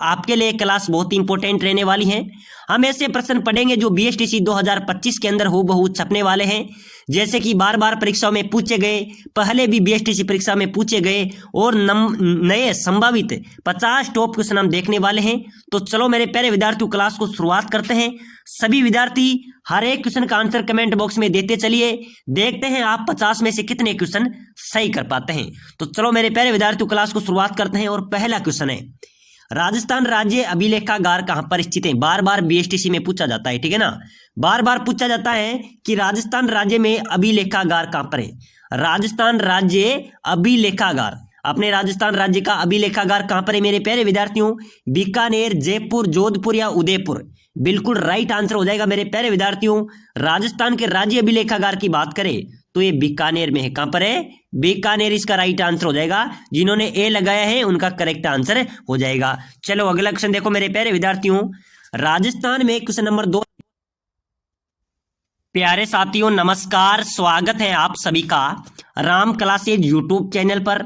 आपके लिए क्लास बहुत इंपॉर्टेंट रहने वाली है। हम ऐसे प्रश्न पढ़ेंगे जो बीएसटीसी 2025 के अंदर हूबहू छपने वाले हैं, जैसे कि बार बार परीक्षाओं में पूछे गए, पहले भी बीएसटीसी परीक्षा में पूछे गए और नए संभावित 50 टॉप क्वेश्चन हम देखने वाले हैं। तो चलो मेरे प्यारे विद्यार्थियों, क्लास को शुरुआत करते हैं। सभी विद्यार्थी हर एक क्वेश्चन का आंसर कमेंट बॉक्स में देते चलिए, देखते हैं आप 50 में से कितने क्वेश्चन सही कर पाते हैं। तो चलो मेरे प्यारे विद्यार्थियों, क्लास को शुरुआत करते हैं और पहला क्वेश्चन है, राजस्थान राज्य अभिलेखागार कहां पर स्थित है? बार बार बीएसटीसी में पूछा जाता है, ठीक है ना। बार बार पूछा जाता है कि राजस्थान राज्य में अभिलेखागार कहां पर है। राजस्थान राज्य अभिलेखागार, अपने राजस्थान राज्य का अभिलेखागार कहां पर है मेरे प्यारे विद्यार्थियों? बीकानेर, जयपुर, जोधपुर या उदयपुर? बिल्कुल राइट आंसर हो जाएगा मेरे प्यारे विद्यार्थियों। राजस्थान के राज्य अभिलेखागार की बात करें तो ये बीकानेर में है। कहां पर है? बीकानेर इसका राइट आंसर हो जाएगा। जिन्होंने ए लगाया है उनका करेक्ट आंसर हो जाएगा। चलो अगला क्वेश्चन देखो मेरे प्यारे विद्यार्थियों, राजस्थान में क्वेश्चन नंबर 2। प्यारे साथियों नमस्कार, स्वागत है आप सभी का राम क्लासेज यूट्यूब चैनल पर।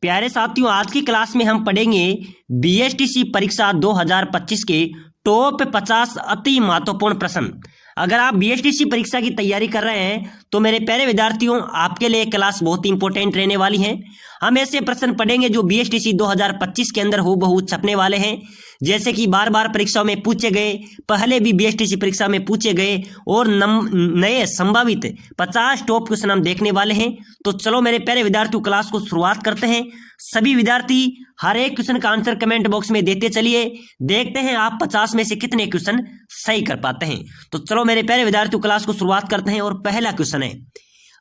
प्यारे साथियों, आज की क्लास में हम पढ़ेंगे बीएसटीसी परीक्षा 2025 के टॉप 50 अति महत्वपूर्ण प्रश्न। अगर आप बीएसटीसी परीक्षा की तैयारी कर रहे हैं तो मेरे प्यारे विद्यार्थियों, आपके लिए क्लास बहुत इंपॉर्टेंट रहने वाली है। हम ऐसे प्रश्न पढ़ेंगे जो बीएसटीसी 2025 के अंदर हूबहू छपने वाले हैं, जैसे कि बार बार परीक्षाओं में पूछे गए, पहले भी बीएसटीसी परीक्षा में पूछे गए और नए संभावित 50 टॉप क्वेश्चन हम देखने वाले हैं। तो चलो मेरे प्यारे विद्यार्थियों, क्लास को शुरुआत करते हैं। सभी विद्यार्थी हर एक क्वेश्चन का आंसर कमेंट बॉक्स में देते चलिए, देखते हैं आप 50 में से कितने क्वेश्चन सही कर पाते हैं। तो चलो मेरे प्यारे विद्यार्थियों, क्लास को शुरुआत करते हैं और पहला क्वेश्चन है,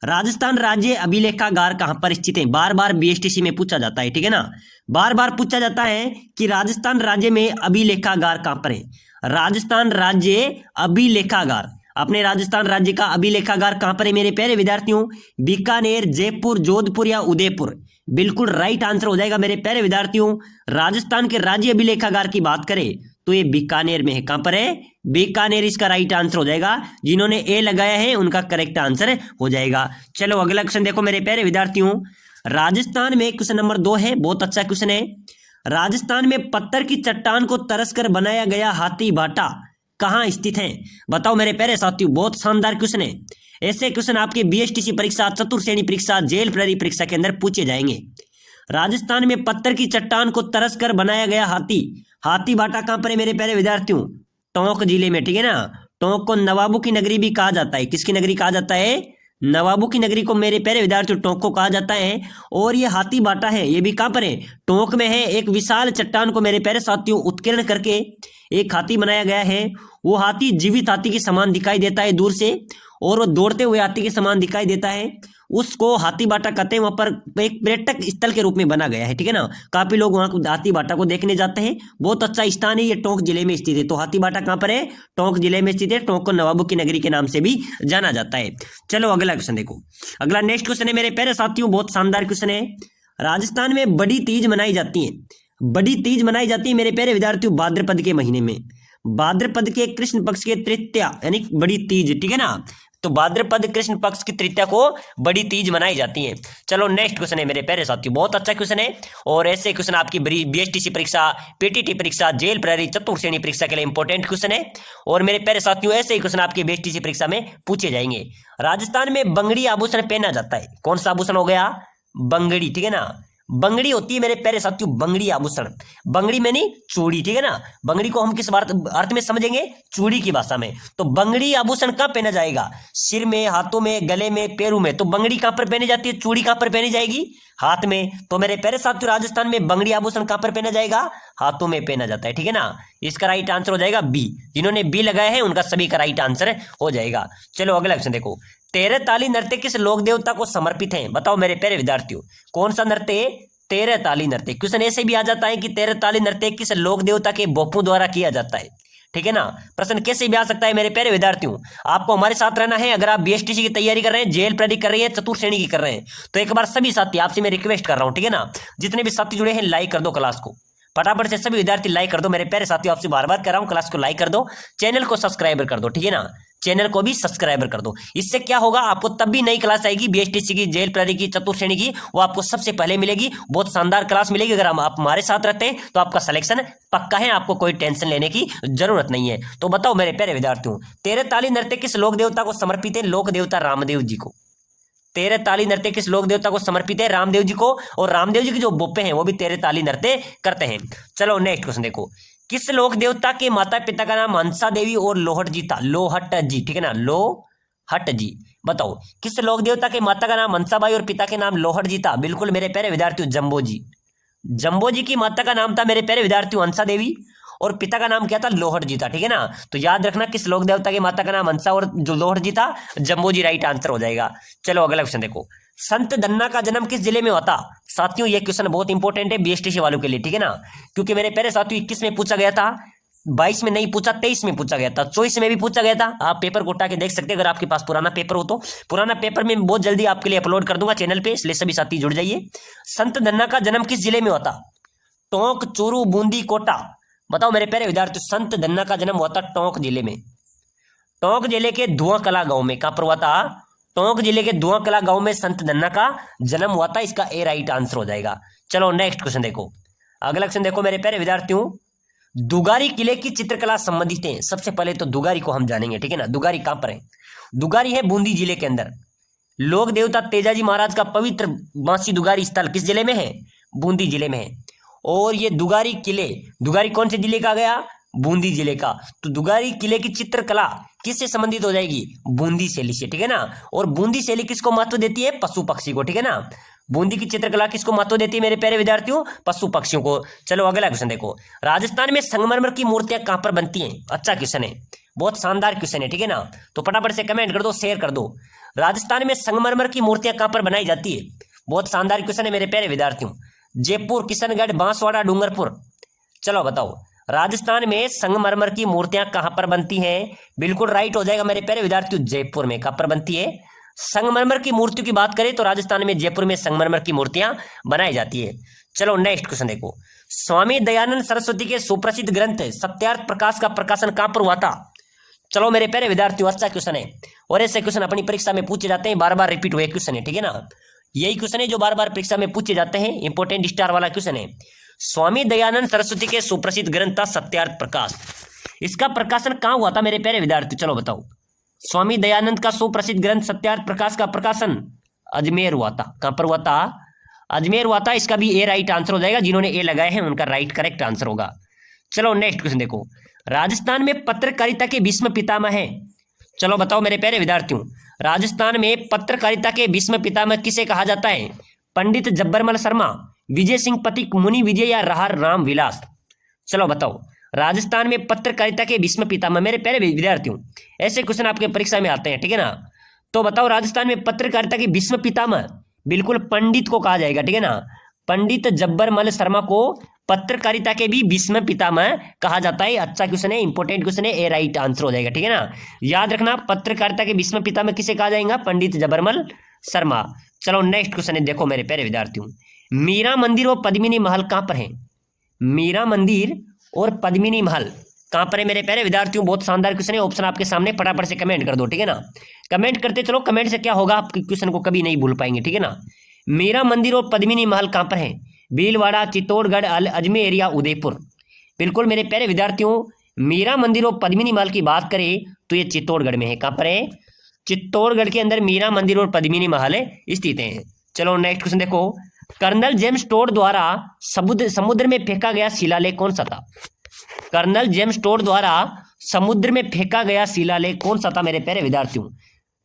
राजस्थान राज्य अभिलेखागार कहां पर स्थित है? बार बार बीएसटीसी में पूछा जाता है, ठीक है ना। बार बार पूछा जाता है कि राजस्थान राज्य में अभिलेखागार कहां पर है। राजस्थान राज्य अभिलेखागार, अपने राजस्थान राज्य का अभिलेखागार कहां पर है मेरे प्यारे विद्यार्थियों? बीकानेर, जयपुर, जोधपुर या उदयपुर? बिल्कुल राइट आंसर हो जाएगा मेरे प्यारे विद्यार्थियों। राजस्थान के राज्य अभिलेखागार की बात करें तो ये बीकानेर में है। कहां पर है? बीकानेर इसका राइट आंसर हो जाएगा। जिन्होंने ए लगाया है उनका करेक्ट आंसर हो जाएगा। चलो अगला क्वेश्चन देखो मेरे प्यारे विद्यार्थियों, राजस्थान में क्वेश्चन नंबर 2 है, बहुत अच्छा क्वेश्चन है। राजस्थान में पत्थर की चट्टान को तरसकर बनाया गया हाथी बाटा कहां स्थित है? बताओ मेरे प्यारे साथियों, बहुत शानदार क्वेश्चन है। ऐसे क्वेश्चन आपके बीएसटीसी परीक्षा, चतुर्श्रेणी परीक्षा, जेल प्रहरी परीक्षा के अंदर पूछे जाएंगे। राजस्थान में पत्थर की चट्टान को तरसकर बनाया गया हाथी बाटा कहां पर है मेरे प्यारे विद्यार्थियों? टोंक जिले में, ठीक है ना। टोंक को नवाबों की नगरी भी कहा जाता है। किसकी नगरी कहा जाता है? नवाबों की नगरी को मेरे प्यारे विद्यार्थियों टोंक को कहा जाता है। और ये हाथी बाटा है, ये भी कहां पर है? टोंक में है। एक विशाल चट्टान को मेरे प्यारे साथियों उत्कीर्ण करके एक हाथी बनाया गया है। वो हाथी जीवित हाथी के समान दिखाई देता है दूर से, और वो दौड़ते हुए हाथी के समान दिखाई देता है। उसको हाथी बाटा कहते हैं। वहां पर एक पर्यटक स्थल के रूप में बना गया है, ठीक है ना। काफी लोग वहां हाथी बाटा को देखने जाते हैं। बहुत अच्छा स्थान है, ये टोंक जिले में स्थित है। तो हाथी बाटा कहां पर है? टोंक जिले में स्थित है। टोंक को नवाबों की नगरी के नाम से भी जाना जाता है। चलो अगला क्वेश्चन देखो। अगला नेक्स्ट क्वेश्चन है मेरे प्यारे साथियों, बहुत शानदार क्वेश्चन है। राजस्थान में बड़ी तीज मनाई जाती है। बड़ी तीज मनाई जाती है मेरे प्यारे विद्यार्थियों भाद्रपद के महीने में। भाद्रपद के कृष्ण पक्ष के तृतीया यानी बड़ी तीज, ठीक है ना। तो भाद्रपद कृष्ण पक्ष की तृतीया को बड़ी तीज मनाई जाती है। चलो नेक्स्ट क्वेश्चन है मेरे प्यारे साथियों, बहुत अच्छा क्वेश्चन है। और ऐसे क्वेश्चन आपकी बीएसटीसी परीक्षा, पीटीटी परीक्षा, जेल प्रहरी, चतुर्श्रेणी परीक्षा के लिए इंपॉर्टेंट क्वेश्चन है। और मेरे प्यारे साथियों, ऐसे ही क्वेश्चन आपके बीएसटीसी परीक्षा में पूछे जाएंगे। राजस्थान में बंगड़ी आभूषण पहना जाता है। कौन सा आभूषण हो गया? बंगड़ी, ठीक है ना। बंगड़ी होती है मेरे प्यारे साथियों बंगड़ी आभूषण। बंगड़ी में नहीं, चूड़ी, ठीक है ना। बंगड़ी को हम किस अर्थ में समझेंगे? चूड़ी की भाषा में। तो बंगड़ी आभूषण कहाँ पहना जाएगा? सिर में, हाथों में, गले में, पैरों में। तो बंगड़ी कहाँ पर पहनी जाती है? चूड़ी कहाँ पर पहनी जाएगी? हाथ में। तो मेरे प्यारे साथियों, राजस्थान में बंगड़ी आभूषण कहाँ पर पहना जाएगा? हाथों में पहना जाता है, ठीक है ना। इसका राइट आंसर हो जाएगा बी। जिन्होंने बी लगाया है उनका सभी का राइट आंसर हो जाएगा। चलो अगला क्वेश्चन देखो। तेरह ताली नृत्य किस लोक देवता को समर्पित है? बताओ मेरे प्यारे विद्यार्थियों, कौन सा नृत्य? तेरह ताली नृत्य। क्वेश्चन ऐसे भी आ जाता है कि तेरह ताली नृत्य किस लोक देवता के बोपों द्वारा किया जाता है, ठीक है ना। प्रश्न कैसे भी आ सकता है मेरे प्यारे विद्यार्थियों। आपको हमारे साथ रहना है। अगर आप बीएसटीसी की तैयारी कर रहे हैं, जेल प्रहरी कर रहे हैं, चतुर्श्रेणी की कर रहे हैं, तो एक बार सभी साथी आपसे मैं रिक्वेस्ट कर रहा हूं, ठीक है ना। जितने भी साथी जुड़े हैं लाइक कर दो क्लास को। फटाफट से सभी विद्यार्थी लाइक कर दो मेरे प्यारे साथियों, आपसे बार बार कर रहा हूं, क्लास को लाइक कर दो, चैनल को सब्सक्राइब कर दो, ठीक है ना, चैनल को भी सब्सक्राइब कर दो। इससे क्या होगा, आपको तब भी नई क्लास आएगी बीएसटीसी की, जेल प्रहरी की, चतुर्थ श्रेणी की, वो आपको सबसे पहले मिलेगी, बहुत शानदार क्लास मिलेगी। अगर आप हमारे साथ रहते हैं तो आपका सिलेक्शन पक्का है, आपको कोई टेंशन लेने की जरूरत नहीं है। तो बताओ मेरे प्यारे विद्यार्थियों, 13 ताली नृत्य किस लोक देवता को समर्पित है? लोक देवता रामदेव जी को। 13 ताली नृत्य किस लोक देवता को समर्पित है? रामदेव जी को। और रामदेव जी के जो बोपे हैं वो भी 13 ताली नृत्य करते हैं। चलो नेक्स्ट क्वेश्चन देखो, किस लोक देवता के माता पिता का नाम हंसा देवी और लोहट जी था? लोहट जी, ठीक है ना, लोहट जी। बताओ किस लोक देवता के माता का नाम हंसाबाई और पिता के नाम लोहट जी था? बिल्कुल मेरे प्यारे विद्यार्थियों, जम्बो जी। जम्बो जी की माता का नाम था मेरे प्यारे विद्यार्थियों हंसा देवी, और पिता का नाम क्या था? लोहट जी था, ठीक है ना। तो याद रखना किस लोक देवता की माता का नाम हंसा और जो लोहट जी था, जम्बो जी राइट आंसर हो जाएगा। चलो अगला क्वेश्चन देखो, संत धन्ना का जन्म किस जिले में होता? साथियों ये क्वेश्चन बहुत इंपॉर्टेंट है बीएसटीसी वालों के लिए, ठीक है ना, क्योंकि मेरे प्यारे साथियों 21 में पूछा गया था, 22 में नहीं पूछा, 23 में पूछा गया था, 24 में भी पूछा गया था। आप पेपर को उठा के देख सकते हैं अगर आपके पास पुराना पेपर हो तो। पुराना पेपर में बहुत जल्दी आपके लिए अपलोड कर दूंगा चैनल पे, इसलिए सभी साथी जुड़ जाइए। संत धन्ना का जन्म किस जिले में होता? टोंक, चूरू, बूंदी, कोटा। बताओ मेरे प्यारे विद्यार्थी, संत धन्ना का जन्म हुआ था टोंक जिले में। टोंक जिले के धुआं कला गांव में। कहां पर हुआ था? टोंक जिले के धुआं कला गांव में संत धन्ना का जन्म हुआ था। इसका ए राइट आंसर हो जाएगा। चलो नेक्स्ट क्वेश्चन देखो, अगला क्वेश्चन देखो मेरे प्यारे विद्यार्थियों, दुगारी किले की चित्रकला संबंधित है। सबसे पहले तो दुगारी को हम जानेंगे, ठीक है ना। दुगारी कहां पर है? दुगारी है बूंदी जिले के अंदर। लोक देवता तेजाजी महाराज का पवित्र बांसी दुगारी स्थल किस जिले में है? बूंदी जिले में है। और ये दुगारी किले, दुगारी कौन से जिले का गया? बूंदी जिले का। तो दुगारी किले की चित्रकला किससे संबंधित हो जाएगी? बूंदी शैली से, ठीक है ना। और बूंदी शैली किसको महत्व देती है? पशु पक्षी को, ठीक है ना। बूंदी की चित्रकला किसको महत्व देती है मेरे प्यारे विद्यार्थियों? पशु पक्षियों को। चलो अगला क्वेश्चन देखो, राजस्थान में संगमरमर की मूर्तियां कहां पर बनती हैं? अच्छा क्वेश्चन है, बहुत शानदार क्वेश्चन है, ठीक है ना। तो फटाफट से कमेंट कर दो, शेयर कर दो। राजस्थान में संगमरमर की मूर्तियां कहां पर बनाई जाती है? बहुत शानदार क्वेश्चन है मेरे प्यारे विद्यार्थियों। जयपुर, किशनगढ़, बांसवाड़ा, डूंगरपुर। चलो बताओ राजस्थान में संगमरमर की मूर्तियां कहां पर बनती हैं? बिल्कुल राइट हो जाएगा मेरे प्यारे विद्यार्थियों, जयपुर में। कहां पर बनती है? संगमरमर की मूर्तियों की बात करें तो राजस्थान में जयपुर में संगमरमर की मूर्तियां बनाई जाती है। चलो नेक्स्ट क्वेश्चन देखो, स्वामी दयानंद सरस्वती के सुप्रसिद्ध ग्रंथ सत्यार्थ प्रकाश का प्रकाशन कहां पर हुआ था? चलो मेरे प्यारे विद्यार्थियों, अच्छा क्वेश्चन है, और ऐसे क्वेश्चन अपनी परीक्षा में पूछे जाते हैं, बार बार रिपीट हुए क्वेश्चन है, ठीक है ना। यही क्वेश्चन है जो बार बार परीक्षा में पूछे जाते हैं, इंपोर्टेंट स्टार वाला क्वेश्चन है। स्वामी दयानंद सरस्वती के सुप्रसिद्ध ग्रंथ था सत्यार्थ प्रकाश। इसका प्रकाशन कहां हुआ था मेरे प्यारे विद्यार्थी? चलो बताओ, स्वामी दयानंद का सुप्रसिद्ध ग्रंथ सत्यार्थ प्रकाश का प्रकाशन अजमेर हुआ था। कहां पर हुआ था? अजमेर हुआ था। इसका भी ए राइट आंसर हो जाएगा, जिन्होंने ए लगाए हैं उनका राइट करेक्ट आंसर होगा। चलो नेक्स्ट क्वेश्चन देखो, राजस्थान में पत्रकारिता के भीष्म पितामह हैं। चलो बताओ मेरे प्यारे विद्यार्थियों, राजस्थान में पत्रकारिता के भीष्म पितामह किसे कहा जाता है? पंडित जब्बरमल शर्मा, विजय सिंह पति, मुनि विजय या राहर राम विलास। चलो बताओ राजस्थान में पत्रकारिता के भीष्म पितामह। मेरे प्यारे विद्यार्थियों ऐसे क्वेश्चन आपके परीक्षा में आते हैं, ठीक है ना। तो बताओ राजस्थान में पत्रकारिता के भीष्म पितामह, बिल्कुल पंडित को कहा जाएगा, ठीक है ना। पंडित जब्बरमल शर्मा को पत्रकारिता के भी भीष्म पितामह कहा जाता है। अच्छा क्वेश्चन है, इंपॉर्टेंट क्वेश्चन है, ए राइट आंसर हो जाएगा, ठीक है ना। याद रखना पत्रकारिता के भीष्म पितामह किसे कहा जाएगा? पंडित जब्बरमल शर्मा। चलो नेक्स्ट क्वेश्चन है, देखो मेरे प्यारे विद्यार्थियों, मीरा मंदिर और पद्मिनी महल कहां पर है? मीरा मंदिर और पद्मिनी महल कहां पर है मेरे प्यारे विद्यार्थियों? बहुत शानदार क्वेश्चन है, ऑप्शन आपके सामने, फटाफट से कमेंट कर दो, ठीक है ना। कमेंट करते चलो, कमेंट से क्या होगा, आप क्वेश्चन को कभी नहीं भूल पाएंगे, ठीक है ना। मीरा मंदिर और पद्मिनी महल कहां पर है? भीलवाड़ा, चित्तौड़गढ़, अजमेर या उदयपुर। बिल्कुल मेरे प्यारे विद्यार्थियों, मीरा मंदिर और पद्मिनी महल की बात करें तो ये चित्तौड़गढ़ में है। कहां पर है? चित्तौड़गढ़ के अंदर मीरा मंदिर और पद्मिनी महल स्थित हैं। चलो नेक्स्ट क्वेश्चन देखो, कर्नल जेम्स टोड द्वारा समुद्र में फेंका गया शिलालेख कौन सा था? कर्नल जेम्स टोड द्वारा समुद्र में फेंका गया शिलालेख कौन सा था मेरे प्यारे विद्यार्थियों?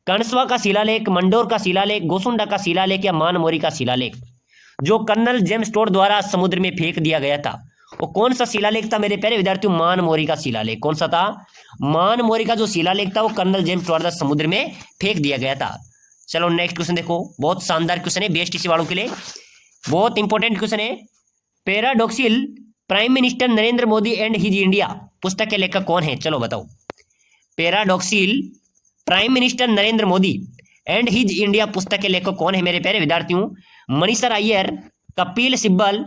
कणसवा का शिलालेख, मंडोर का शिलालेख, गोसुंडा का शिलालेख या मानमोरी का शिलालेख? जो कर्नल जेम्स टोड द्वारा समुद्र में फेंक दिया गया था वो कौन सा शिलालेख था मेरे प्यारे विद्यार्थियों? मानमोरी का शिलालेख। कौन सा था? मानमोरी का जो शिलालेख था वो कर्नल जेम्स टोड द्वारा समुद्र में फेंक दिया गया था। चलो नेक्स्ट क्वेश्चन देखो, बहुत शानदार क्वेश्चन है बीएसटीसी वालों के लिए, बहुत इंपॉर्टेंट क्वेश्चन है। Paradoxical prime minister Narendra Modi and his India पुस्तक के लेखक कौन है? चलो बताओ। Paradoxical prime minister Narendra Modi and his India पुस्तक के लेखक कौन है मेरे प्यारे विद्यार्थियों? मनीषा अय्यर, कपिल सिब्बल,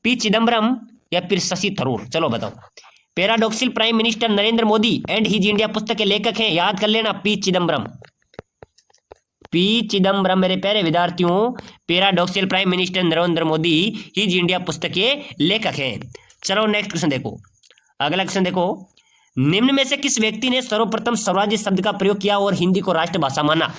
पी चिदम्बरम, या फिर शशि थरूर? चलो बताओ। Paradoxical prime minister Narendra Modi and his India पुस्तक के लेखक हैं, याद कर लेना, पी चिदम्बरम। पी चिदम्बरम मेरे प्यारे विद्यार्थियों paradoxical prime minister Narendra Modi his India पुस्तक के लेखक हैं। चलो नेक्स्ट क्वेश्चन देखो, अगला क्वेश्चन देखो। निम्न में से किस व्यक्ति ने सर्वप्रथम स्वराज्य शब्द का प्रयोग किया और हिंदी को राष्ट्रभाषा माना?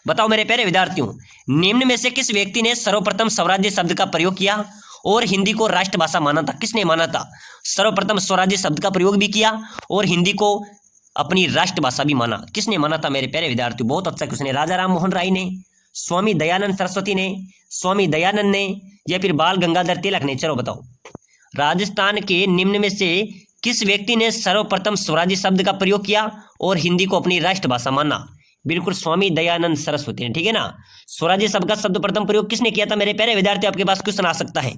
बताओ मेरे प्यारे विद्यार्थियों, निम्न में से किस व्यक्ति ने सर्वप्रथम स्वराज्य शब्द का प्रयोग किया और हिंदी को राष्ट्रभाषा माना था? किसने माना था? सर्वप्रथम स्वराज्य शब्द का प्रयोग भी किया और हिंदी को अपनी राष्ट्रभाषा भी माना। किसने माना था मेरे प्यारे विद्यार्थियों? बहुत अच्छा क्वेश्चन है। राजा राम मोहन राय ने, स्वामी दयानंद सरस्वती ने, स्वामी दयानंद ने, या फिर बाल गंगाधर तिलक ने? चलो बताओ। राजस्थान के निम्न में से किस व्यक्ति ने सर्वप्रथम स्वराज्य शब्द का प्रयोग किया और हिंदी को अपनी राष्ट्रभाषा माना? बिल्कुल स्वामी दयानंद सरस्वती ने, ठीक है ना। स्वराज्य शब्द का शब्द प्रथम प्रयोग किसने किया था मेरे प्यारे विद्यार्थी? आपके पास क्वेश्चन आ सकता है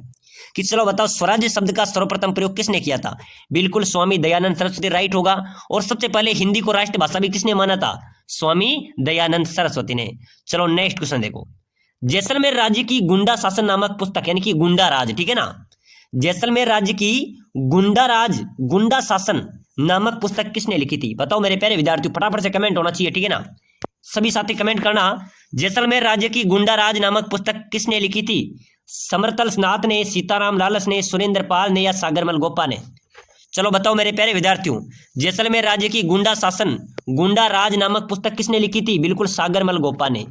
कि चलो बताओ स्वराज्य शब्द का सर्वप्रथम प्रयोग किसने किया था? बिल्कुल स्वामी दयानंद सरस्वती राइट होगा। और सबसे पहले हिंदी को राष्ट्रभाषा भी किसने माना था? स्वामी दयानंद सरस्वती ने। चलो नेक्स्ट क्वेश्चन देखो। जैसलमेर राज्य की गुंडा शासन नामक पुस्तक, यानी कि गुंडा राज, ठीक है ना, जैसलमेर राज्य की गुंडा शासन नामक पुस्तक किसने लिखी थी? बताओ मेरे प्यारे विद्यार्थियों, फटाफट से कमेंट होना चाहिए, ठीक है ना। सभी साथी कमेंट करना। जैसलमेर राज्य की गुंडा राज नामक पुस्तक किसने लिखी थी? समरतल नाथ ने, सीताराम लालस ने, सुरेंद्र पाल ने, या सागरमल गोपा ने? चलो बताओ मेरे प्यारे विद्यार्थियों, जैसलमेर राज्य की गुंडा राज नामक पुस्तक किसने लिखी थी? बिल्कुल सागरमल गोपा ने।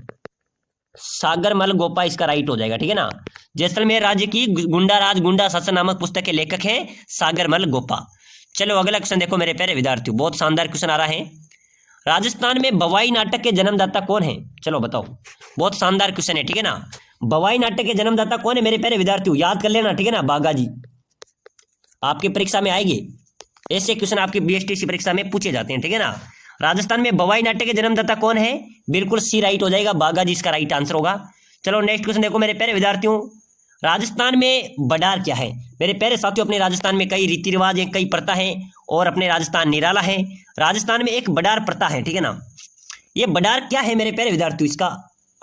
सागरमल गोपा इसका राइट हो जाएगा, ठीक है ना। जैसलमेर राज्य की गुंडा शासन नामक पुस्तक के लेखक हैं सागरमल गोपा। चलो अगला क्वेश्चन देखो मेरे प्यारे विद्यार्थियों, बहुत शानदार क्वेश्चन आ रहा है। राजस्थान में बवाई नाटक के जन्मदाता कौन है? चलो बताओ। बहुत शानदार क्वेश्चन है, ठीक है ना। बवाई नाटक के जन्मदाता कौन है मेरे प्यारे विद्यार्थियों? याद कर लेना, ठीक है ना। बागा जी। आपकी परीक्षा में आएंगे ऐसे क्वेश्चन, आपकी बीएसटीसी परीक्षा में पूछे जाते हैं, ठीक है ना। राजस्थान में बवाई नाट्य के जन्मदाता कौन है? बिल्कुल सी राइट हो जाएगा, बागा जी इसका राइट आंसर होगा। चलो नेक्स्ट क्वेश्चन देखो मेरे प्यारे विद्यार्थियों, राजस्थान में बडार क्या है? मेरे प्यारे साथियों, अपने राजस्थान में कई रीति रिवाज हैं, कई प्रथा हैं, और अपने राजस्थान निराला है। राजस्थान में एक बडार प्रथा है, ठीक है ना। ये बडार क्या है मेरे प्यारे विद्यार्थियों? इसका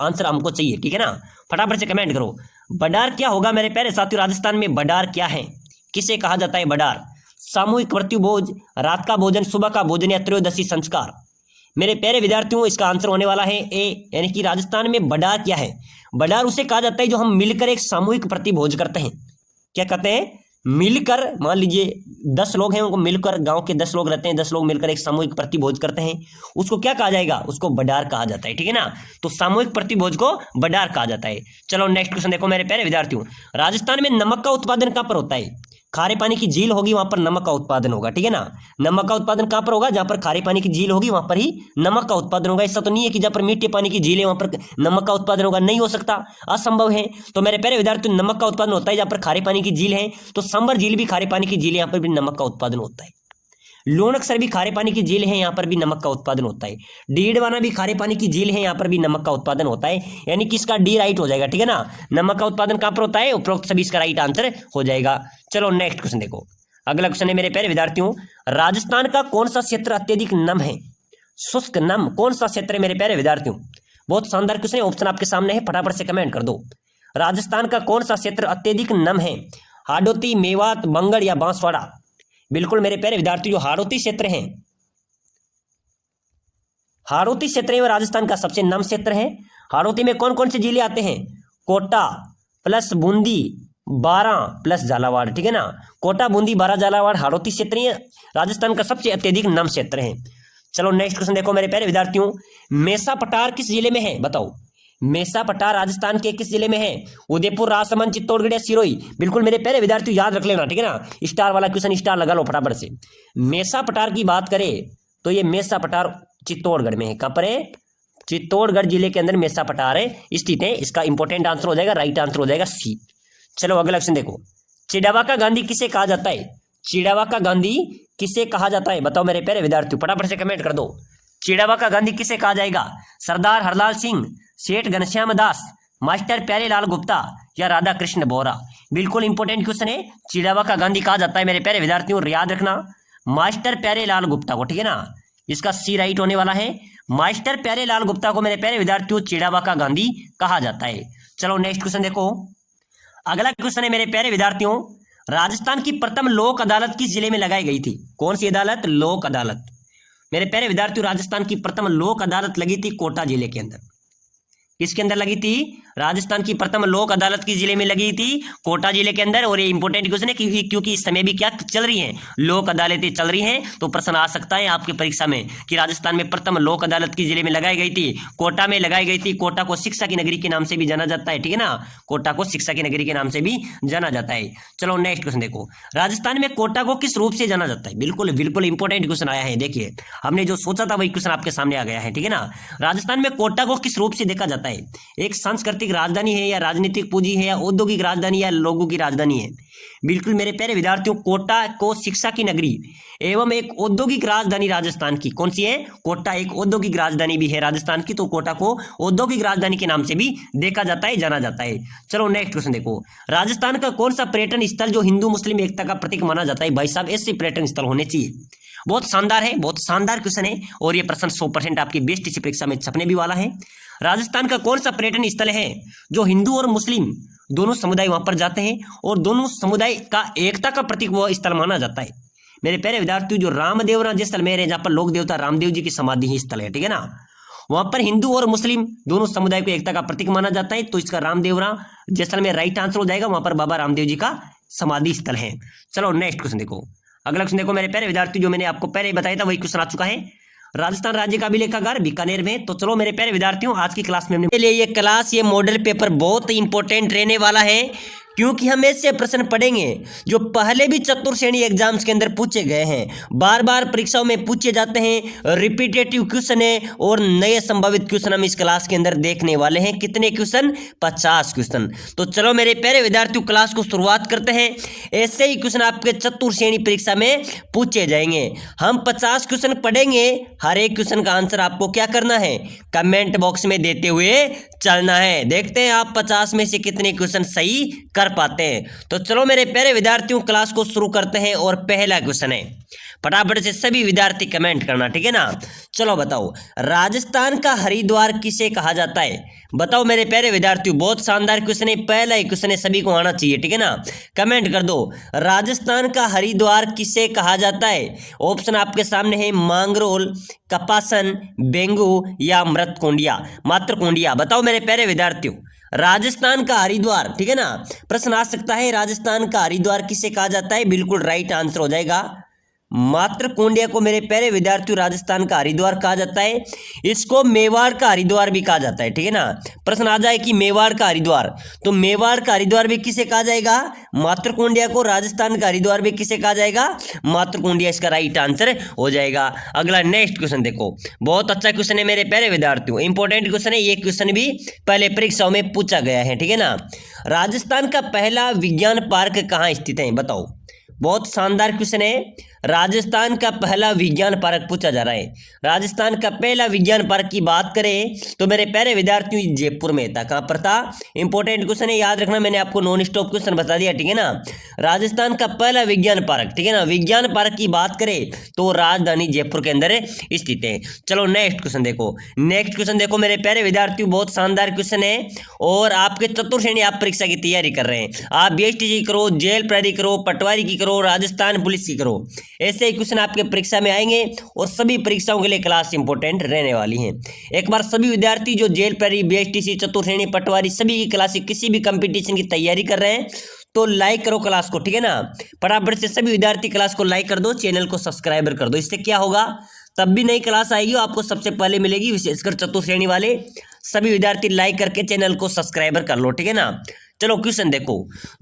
आंसर हमको चाहिए, ठीक है ना। फटाफट से कमेंट करो, बडार क्या होगा मेरे प्यारे साथियों? राजस्थान में बडार क्या है, किसे कहा जाता है बडार? सामूहिक मृत्युभोज, रात का भोजन, सुबह का भोजन, या त्रयोदशी संस्कार? मेरे प्यारे विद्यार्थियों, इसका आंसर होने वाला है ए, यानी कि राजस्थान में बडार क्या है? बडार उसे कहा जाता है जो हम मिलकर एक सामूहिक प्रतिभोज करते हैं। क्या कहते हैं? मिलकर, मान लीजिए 10 लोग हैं, उनको मिलकर, गांव के 10 लोग रहते हैं, 10 लोग मिलकर एक सामूहिक प्रतिभोज करते हैं, उसको क्या कहा जाएगा? उसको बडार कहा जाता है, ठीक है ना। तो सामूहिक प्रतिभोज को बडार कहा जाता है। चलो नेक्स्ट क्वेश्चन देखो मेरे प्यारे विद्यार्थियों, राजस्थान में नमक का उत्पादन कहां पर होता है? खारे पानी की झील होगी, वहां पर नमक का उत्पादन होगा, ठीक है ना। नमक का उत्पादन कहां पर होगा? जहां पर खारे पानी की झील होगी वहां पर ही नमक का उत्पादन होगा। ऐसा तो नहीं है कि जहां पर मीठे पानी की झील है वहां पर नमक का उत्पादन होगा, नहीं हो सकता, असंभव है। तो मेरे प्यारे विद्यार्थियों, नमक का उत्पादन होता है जहां पर खारे पानी की झील है, तो संबर झील भी खारे पानी की झील है, यहाँ पर भी नमक का उत्पादन होता है। लोणकसर भी खारे पानी की झील है, यहाँ पर भी नमक का उत्पादन होता है। डीडवाना भी खारे पानी की झील है, यहाँ पर भी नमक का उत्पादन होता है, यानी कि इसका डी राइट हो जाएगा, ठीक है ना। नमक का उत्पादन कहां पर होता है? उपरोक्त सभी इसका राइट आंसर हो जाएगा। चलो नेक्स्ट क्वेश्चन देखो, अगला क्वेश्चन है मेरे प्यारे विद्यार्थियों, राजस्थान का कौन सा क्षेत्र अत्यधिक नम है? शुष्क नम कौन सा क्षेत्र है मेरे प्यारे विद्यार्थियों? बहुत शानदार क्वेश्चन है, ऑप्शन आपके सामने है, फटाफट से कमेंट कर दो। राजस्थान का कौन सा क्षेत्र अत्यधिक नम है? हाडोती, मेवात, बंगड़, या बांसवाड़ा? बिल्कुल मेरे प्यारे विद्यार्थियों, जो हाड़ौती क्षेत्र है, हाड़ौती क्षेत्र है, राजस्थान का सबसे नम क्षेत्र है। हाड़ौती में कौन कौन से जिले आते हैं? कोटा प्लस बूंदी, बारां प्लस झालावाड़, ठीक है ना। कोटा, बूंदी, बारां, झालावाड़ हाड़ौती क्षेत्र है, राजस्थान का सबसे अत्यधिक नम क्षेत्र है। चलो नेक्स्ट क्वेश्चन देखो मेरे प्यारे विद्यार्थियों, मेसा पठार किस जिले में है? बताओ। मेसा पठार राजस्थान के किस जिले में है? उदयपुर, राजसमंद, चित्तौड़गढ़, या सिरोही? बिल्कुल मेरे प्यारे विद्यार्थियों, याद रख लेना, ठीक है ना। स्टार वाला क्वेश्चन स्टार लगा लो फटाफट से। मेसा पठार की बात करें तो ये मेसा पठार चित्तौड़गढ़ में है। कहां पर है? चित्तौड़गढ़ जिले के अंदर मेसा पठार स्थित है। इसका इंपॉर्टेंट आंसर हो जाएगा, राइट आंसर हो जाएगा सी। चलो अगला क्वेश्चन देखो, चिड़ावा का गांधी किसे कहा जाता है? चिड़ावा का गांधी किसे कहा जाता है? बताओ मेरे प्यारे विद्यार्थियों, फटाफट से कमेंट कर दो। चिड़ावा का गांधी किसे कहा जाएगा? सरदार हरलाल सिंह, सेठ घनश्याम दास, मास्टर प्यारेलाल गुप्ता, या राधा कृष्ण बोरा? बिल्कुल इंपॉर्टेंट क्वेश्चन है, चिड़ावा का गांधी कहा जाता है मेरे प्यारे विद्यार्थियों, याद रखना, मास्टर प्यारेलाल गुप्ता को, ठीक है ना। इसका सी राइट होने वाला है, मास्टर प्यारेलाल गुप्ता को मेरे प्यारे विद्यार्थियों चिड़ावा का गांधी कहा जाता है। चलो नेक्स्ट क्वेश्चन देखो, अगला क्वेश्चन है मेरे प्यारे विद्यार्थियों, राजस्थान की प्रथम लोक अदालत किस जिले में लगाई गई थी? कौन सी अदालत? लोक अदालत। मेरे प्यारे विद्यार्थियों, राजस्थान की प्रथम लोक अदालत लगी थी कोटा जिले के अंदर। किसके अंदर लगी थी? राजस्थान की प्रथम लोक अदालत किस जिले में लगी थी? कोटा जिले के अंदर। और ये इंपॉर्टेंट क्वेश्चन है क्योंकि इस समय भी क्या चल रही हैं? लोक अदालतें चल रही हैं। तो प्रश्न आ सकता है आपकी परीक्षा में कि राजस्थान में प्रथम लोक अदालत किस जिले में लगाई गई थी? कोटा में लगाई गई थी। कोटा को शिक्षा की नगरी के नाम से भी जाना जाता है, ठीक है ना। कोटा को शिक्षा की नगरी के नाम से भी जाना जाता है। चलो नेक्स्ट क्वेश्चन देखो, राजस्थान में कोटा को किस रूप से जाना जाता है? बिल्कुल बिल्कुल इंपॉर्टेंट क्वेश्चन आया है। देखिए, हमने जो सोचा था वही क्वेश्चन आपके सामने आ गया है, ठीक है ना। राजस्थान में कोटा को किस रूप से देखा जाता है? एक सांस्कृतिक राजधानी है, या राजनीतिक पूंजी है, या औद्योगिक राजधानी, या लोगों की राजधानी है? बिल्कुल मेरे प्यारे विद्यार्थियों, कोटा को शिक्षा की नगरी एवं एक औद्योगिक राजधानी राजस्थान की कौन सी है? कोटा एक औद्योगिक राजधानी भी है राजस्थान की, तो कोटा को औद्योगिक राजधानी के नाम से भी देखा जाता है, जाना जाता है। चलो नेक्स्ट क्वेश्चन देखो, राजस्थान का कौन सा पर्यटन स्थल जो हिंदू मुस्लिम एकता का प्रतीक माना जाता है? भाई साहब, ऐसे पर्यटन स्थल होने चाहिए। बहुत शानदार है, बहुत शानदार क्वेश्चन है, और ये प्रश्न 100% आपकी बेस्ट परीक्षा में छपने भी वाला है। राजस्थान का कौन सा पर्यटन स्थल है जो हिंदू और मुस्लिम दोनों समुदाय वहां पर जाते हैं, और दोनों समुदाय का एकता का प्रतीक वो स्थल माना जाता है? मेरे प्यारे विद्यार्थियों, जो रामदेवरा जैसलमेर है, जहां पर लोक देवता रामदेव जी की समाधि स्थल है, ठीक है ना, वहां पर हिंदू और मुस्लिम दोनों समुदाय को एकता का प्रतीक माना जाता है। तो इसका रामदेवरा जैसलमेर राइट आंसर हो जाएगा। वहां पर बाबा रामदेव जी का समाधि स्थल है। चलो नेक्स्ट क्वेश्चन देखो, अगला क्वेश्चन देखो मेरे प्यारे विद्यार्थी, जो मैंने आपको पहले बताया था वही क्वेश्चन आ चुका है। राजस्थान राज्य का अभिलेखागार बीकानेर में। तो चलो मेरे प्यारे विद्यार्थियों, आज की क्लास में हमने लिए ये मॉडल पेपर बहुत इंपॉर्टेंट रहने वाला है, क्योंकि हम ऐसे प्रश्न पढ़ेंगे जो पहले भी चतुर्थ श्रेणी एग्जाम्स के अंदर पूछे गए हैं, बार बार परीक्षाओं में पूछे जाते हैं, रिपीटेटिव क्वेश्चन है, और नए संभावित क्वेश्चन हम इस क्लास के अंदर देखने वाले हैं। कितने क्वेश्चन? 50 क्वेश्चन। तो चलो मेरे प्यारे विद्यार्थियों, क्लास को शुरुआत करते हैं। ऐसे ही क्वेश्चन आपके चतुर्थ श्रेणी परीक्षा में पूछे जाएंगे। हम 50 क्वेश्चन पढ़ेंगे, हर एक क्वेश्चन का आंसर आपको क्या करना है? कमेंट बॉक्स में देते हुए चलना है। देखते हैं आप 50 में से कितने क्वेश्चन सही कर पाते हैं। तो चलो मेरे प्यारे विद्यार्थियों, क्लास को शुरू करते हैं, और पहला क्वेश्चन है, फटाफट से सभी विद्यार्थी कमेंट करना, ठीक है ना। चलो बताओ, राजस्थान का हरिद्वार किसे कहा जाता है? बताओ मेरे प्यारे विद्यार्थियों, बहुत शानदार क्वेश्चन है, पहला ही क्वेश्चन है, सभी को आना चाहिए, ठीक है ना। कमेंट कर दो, राजस्थान का हरिद्वार किसे कहा जाता है? ऑप्शन आपके सामने है, मांगरोल, कपासन, बेंगू, या मृतकुंडिया, मातृकुंडिया। बताओ मेरे प्यारे विद्यार्थियों, राजस्थान का हरिद्वार, ठीक है ना, प्रश्न आ सकता है, राजस्थान का हरिद्वार किसे कहा जाता है? बिल्कुल राइट आंसर हो जाएगा मातृकुंडिया को मेरे प्यारे विद्यार्थियों राजस्थान का हरिद्वार कहा जाता है। इसको मेवाड़ का हरिद्वार भी कहा जाता है, ठीक है ना। प्रश्न आ जाए कि मेवाड़ का हरिद्वार, तो मेवाड़ का हरिद्वार भी किसे कहा जाएगा? मातृकुंडिया को। राजस्थान का हरिद्वार भी किसे कहा जाएगा? मातृकुंडिया। इसका राइट आंसर हो जाएगा। अगला नेक्स्ट क्वेश्चन देखो, बहुत अच्छा क्वेश्चन है मेरे प्यारे विद्यार्थियों, इंपॉर्टेंट क्वेश्चन है। ये क्वेश्चन भी पहले परीक्षाओं में पूछा गया है, ठीक है ना। राजस्थान का पहला विज्ञान पार्क कहाँ स्थित है? बताओ, बहुत शानदार क्वेश्चन है। राजस्थान का पहला विज्ञान पार्क पूछा जा रहा है। राजस्थान का पहला विज्ञान पार्क की बात करें तो मेरे प्यारे विद्यार्थियों जयपुर में था। कहां पर था? इंपॉर्टेंट क्वेश्चन है, याद रखना, मैंने आपको नॉन स्टॉप क्वेश्चन बता दिया, ठीक है ना। राजस्थान का पहला विज्ञान पार्क, ठीक है ना, विज्ञान पार्क की बात करें तो राजधानी जयपुर के अंदर स्थित है। चलो नेक्स्ट क्वेश्चन देखो, नेक्स्ट क्वेश्चन देखो मेरे प्यारे विद्यार्थियों, बहुत शानदार क्वेश्चन है, और आपके चतुर्थ श्रेणी आप परीक्षा की तैयारी कर रहे हैं। आप बीएसटीसी करो, जेल प्रहरी करो, पटवारी की करो, राजस्थान पुलिस की करो, ऐसे ही क्वेश्चन आपके परीक्षा में आएंगे, और सभी परीक्षाओं के लिए क्लास इंपॉर्टेंट रहने वाली है। एक बार सभी विद्यार्थी जो जेल प्रहरी, बीएसटीसी, चतुर्थ श्रेणी, पटवारी, सभी की क्लास, किसी भी कंपटीशन की तैयारी कर रहे हैं तो लाइक करो क्लास को, ठीक है ना। फटाफट से सभी विद्यार्थी क्लास को लाइक कर दो, चैनल को सब्सक्राइबर कर दो। इससे क्या होगा, तब भी नई क्लास आएगी आपको सबसे पहले मिलेगी। विशेषकर चतुर्थ श्रेणी वाले सभी विद्यार्थी लाइक करके चैनल को सब्सक्राइबर कर लो, ठीक है ना। चलो क्वेश्चन देखो,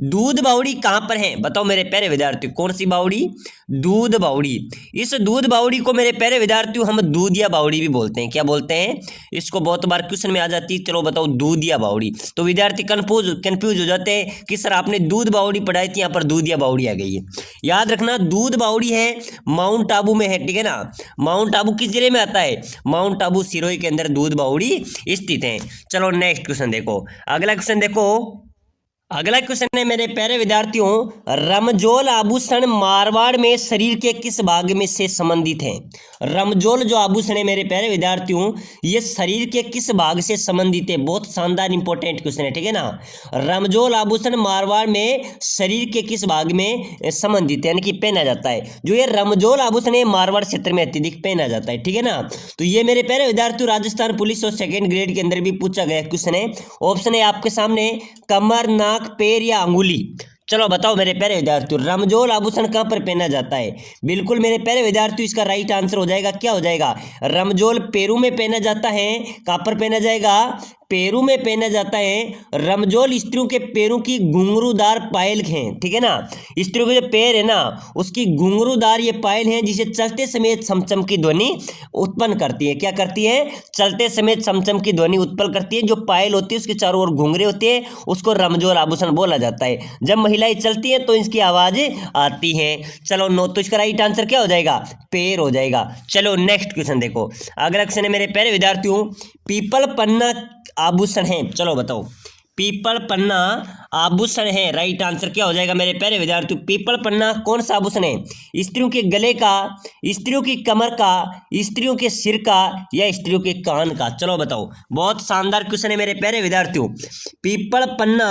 दूध बावड़ी कहां पर है? बताओ मेरे प्यारे विद्यार्थियों, कौन सी बावड़ी? दूध बावड़ी। इस दूध बावड़ी को मेरे प्यारे विद्यार्थियों हम दूधिया बावड़ी भी बोलते हैं। क्या बोलते हैं? इसको बहुत बार क्वेश्चन में आ जाती है। चलो बताओ, दूधिया बावड़ी। तो विद्यार्थी कंफ्यूज हो जाते हैं कि सर आपने दूध बावड़ी पढ़ाई थी, यहाँ पर दूधिया बावड़ी आ गई है। याद रखना, दूध बावड़ी है माउंट आबू में है, ठीक है ना। माउंट आबू किस जिले में आता है? माउंट आबू सिरोही के अंदर दूध बावड़ी स्थित है। चलो नेक्स्ट क्वेश्चन देखो, अगला क्वेश्चन देखो, अगला क्वेश्चन है मेरे प्यारे विद्यार्थियों, रमजोल आभूषण मारवाड़ में शरीर के किस भाग में से संबंधित हैं? रमजोल जो आभूषण है मेरे प्यारे विद्यार्थियों, ये शरीर के किस भाग से संबंधित है? बहुत शानदार इंपॉर्टेंट क्वेश्चन है, ठीक है ना। रमजोल आभूषण मारवाड़ में शरीर के किस भाग में संबंधित है, यानी कि पहना जाता है। जो ये रमजोल आभूषण है मारवाड़ क्षेत्र में अत्यधिक पहना जाता है, ठीक है ना। तो ये मेरे प्यारे विद्यार्थियों राजस्थान पुलिस और सेकेंड ग्रेड के अंदर भी पूछा गया क्वेश्चन है। ऑप्शन है आपके सामने कमर, नाक, पैर या अंगुली। चलो बताओ मेरे प्यारे विद्यार्थियों, रमजोल आभूषण कहां पर पहना जाता है? बिल्कुल मेरे प्यारे विद्यार्थियों इसका राइट आंसर हो जाएगा, क्या हो जाएगा? रमजोल पैरों में पहना जाता है। कहां पर पहना जाएगा? पैरों में पहना जाता है। रमजोल स्त्रियों के पैरों की घुंघरूदार पायल हैं, ठीक है ना। स्त्रियों के जो पैर है ना, उसकी घुंघरूदार ये पायल हैं, जिसे चलते समय चमचम की ध्वनि उत्पन्न करती है। क्या करती है? चलते समय चमचम की ध्वनि उत्पन्न करती है। जो पायल होती है उसके चारों ओर घुंघरे होते हैं, उसको रमजोल आभूषण बोला जाता है। जब महिलाएं चलती हैं तो इसकी आवाज आती है। चलो नो, तो इसका राइट आंसर क्या हो जाएगा? पैर हो जाएगा। चलो नेक्स्ट क्वेश्चन देखो। अगला क्वेश्चन है मेरे प्यारे विद्यार्थियों, पीपल पन्ना आभूषण है। चलो बताओ, पीपल पन्ना आभूषण है, राइट आंसर क्या हो जाएगा मेरे प्यारे विद्यार्थियों? पीपल पन्ना कौन सा आभूषण है? स्त्रियों के गले का, स्त्रियों की कमर का, स्त्रियों के सिर का या स्त्रियों के कान का? चलो बताओ, बहुत शानदार क्वेश्चन है मेरे प्यारे विद्यार्थियों। पीपल पन्ना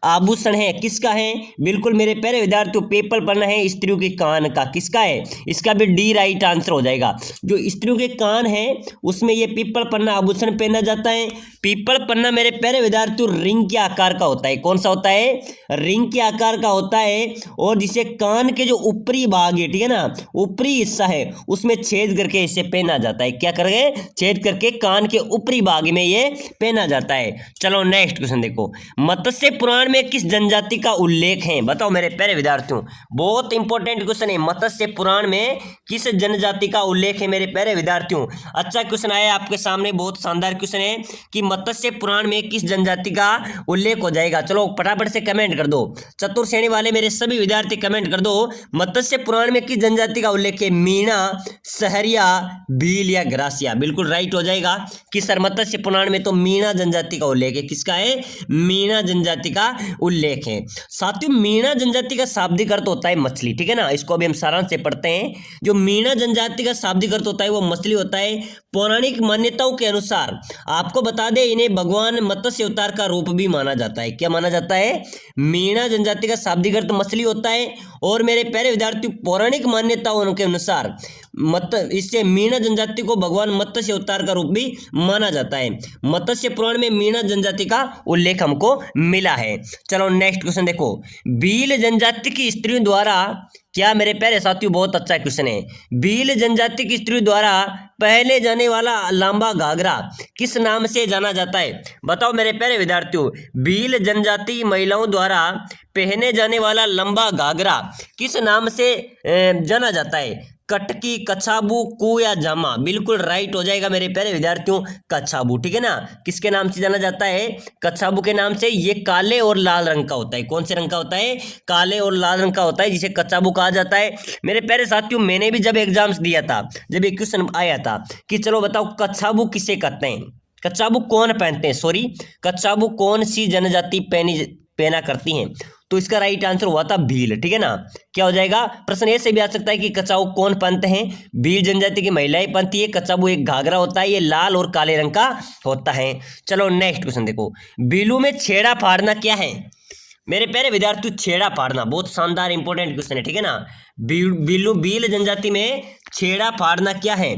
आभूषण है, किसका है? बिल्कुल मेरे प्यारे विद्यार्थियों, पीपल पन्ना है स्त्रियों के कान का। किसका है? इसका भी डी राइट आंसर हो जाएगा। जो स्त्रियों के कान है उसमें ये पीपल पन्ना आभूषण पहना जाता है। पीपल पन्ना मेरे प्यारे विद्यार्थियों रिंग के आकार का होता है। कौन सा होता है? रिंग के आकार का होता है। और जिसे कान के जो ऊपरी भाग है, ठीक है ना, ऊपरी हिस्सा है, उसमें छेद करके इसे पहना जाता है। क्या करके? छेद करके कान के ऊपरी भाग में ये पहना जाता है। चलो नेक्स्ट क्वेश्चन देखो, मत्स्य पुराण में किस जनजाति का उल्लेख है? बताओ मेरे प्यारे विद्यार्थियों, बहुत इंपॉर्टेंट क्वेश्चन है। मत्स्य पुराण में किस जनजाति का उल्लेख है मेरे प्यारे विद्यार्थियों? अच्छा क्वेश्चन आया आपके सामने, बहुत शानदार क्वेश्चन है कि मत्स्य पुराण में किस जनजाति का उल्लेख हो जाएगा। चलो फटाफट से कमेंट कर दो, चतुर श्रेणी वाले मेरे सभी विद्यार्थी कमेंट कर दो, मत्स्य पुराण में किस जनजाति का उल्लेख है? मीणा, सहरिया, भील या ग्रासिया? बिल्कुल राइट हो जाएगा कि सर मत्स्य पुराण में तो मीणा जनजाति का उल्लेख है। किसका है? मीणा जनजाति का उल्लेख है। साथियों, मीणा जनजाति का शाब्दिक अर्थ होता है मछली, ठीक है ना। इसको अभी हम सारांश से पढ़ते हैं। जो मीणा जनजाति का शाब्दिक अर्थ होता है वो मछली होता है। पौराणिक मान्यताओं के अनुसार आपको बता दें, इन्हें भगवान मत्स्य अवतार का रूप भी माना जाता है। क्या माना जाता है? मीणा जनजाति का शाब्दिक अर्थ मछली होता है। और मेरे प्यारे विद्यार्थियों, पौराणिक मान्यताओं के अनुसार इससे मीणा जनजाति को भगवान मत्स्य अवतार का रूप भी माना जाता है। मत्स्य पुराण में मीणा जनजाति का उल्लेख हमको मिला है। चलो नेक्स्ट क्वेश्चन देखो, भील जनजाति की स्त्रियों द्वारा, क्या मेरे प्यारे साथियों बहुत अच्छा क्वेश्चन है, भील जनजाति की स्त्रियों द्वारा पहने जाने वाला लंबा घाघरा किस नाम से जाना जाता है? बताओ मेरे प्यारे विद्यार्थियों, भील जनजाति महिलाओं द्वारा पहने जाने वाला लंबा घाघरा किस नाम से जाना जाता है? कटकी, कछाबू, कू या जामा? बिल्कुल राइट हो जाएगा मेरे प्यारे विद्यार्थियों, कछाबू, ठीक है ना। किसके नाम से जाना जाता है? कछाबू के नाम से। ये काले और लाल रंग का होता है। कौन से रंग का होता है? काले और लाल रंग का होता है, जिसे कछाबू कहा जाता है। मेरे प्यारे साथियों, मैंने भी जब एग्जाम्स दिया था, जब एक क्वेश्चन आया था कि चलो बताओ कछाबू किसे कहते हैं, कछाबू कौन पहनते हैं, सॉरी कछाबू कौन सी जनजाति पहना करती हैं, तो इसका राइट आंसर हुआ था भील, ठीक है ना। क्या हो जाएगा? प्रश्न ऐसे भी आ सकता है कि कछाबू कौन पहनते हैं? भील जनजाति की महिलाएं पहनती है। कछाबू एक घाघरा होता है, ये लाल और काले रंग का होता है। चलो नेक्स्ट क्वेश्चन देखो, भीलू में छेड़ा फाड़ना क्या है? मेरे प्यारे विद्यार्थियों, छेड़ा फाड़ना बहुत शानदार इंपॉर्टेंट क्वेश्चन है, ठीक है ना। भील जनजाति में छेड़ा फाड़ना क्या है?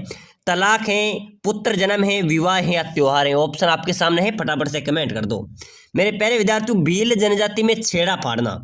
तलाक है, पुत्र जन्म है, विवाह है या त्योहार है? ऑप्शन आपके सामने है, फटाफट से कमेंट कर दो। मेरे प्यारे विद्यार्थियों, भील जनजाति में छेड़ा फाड़ना,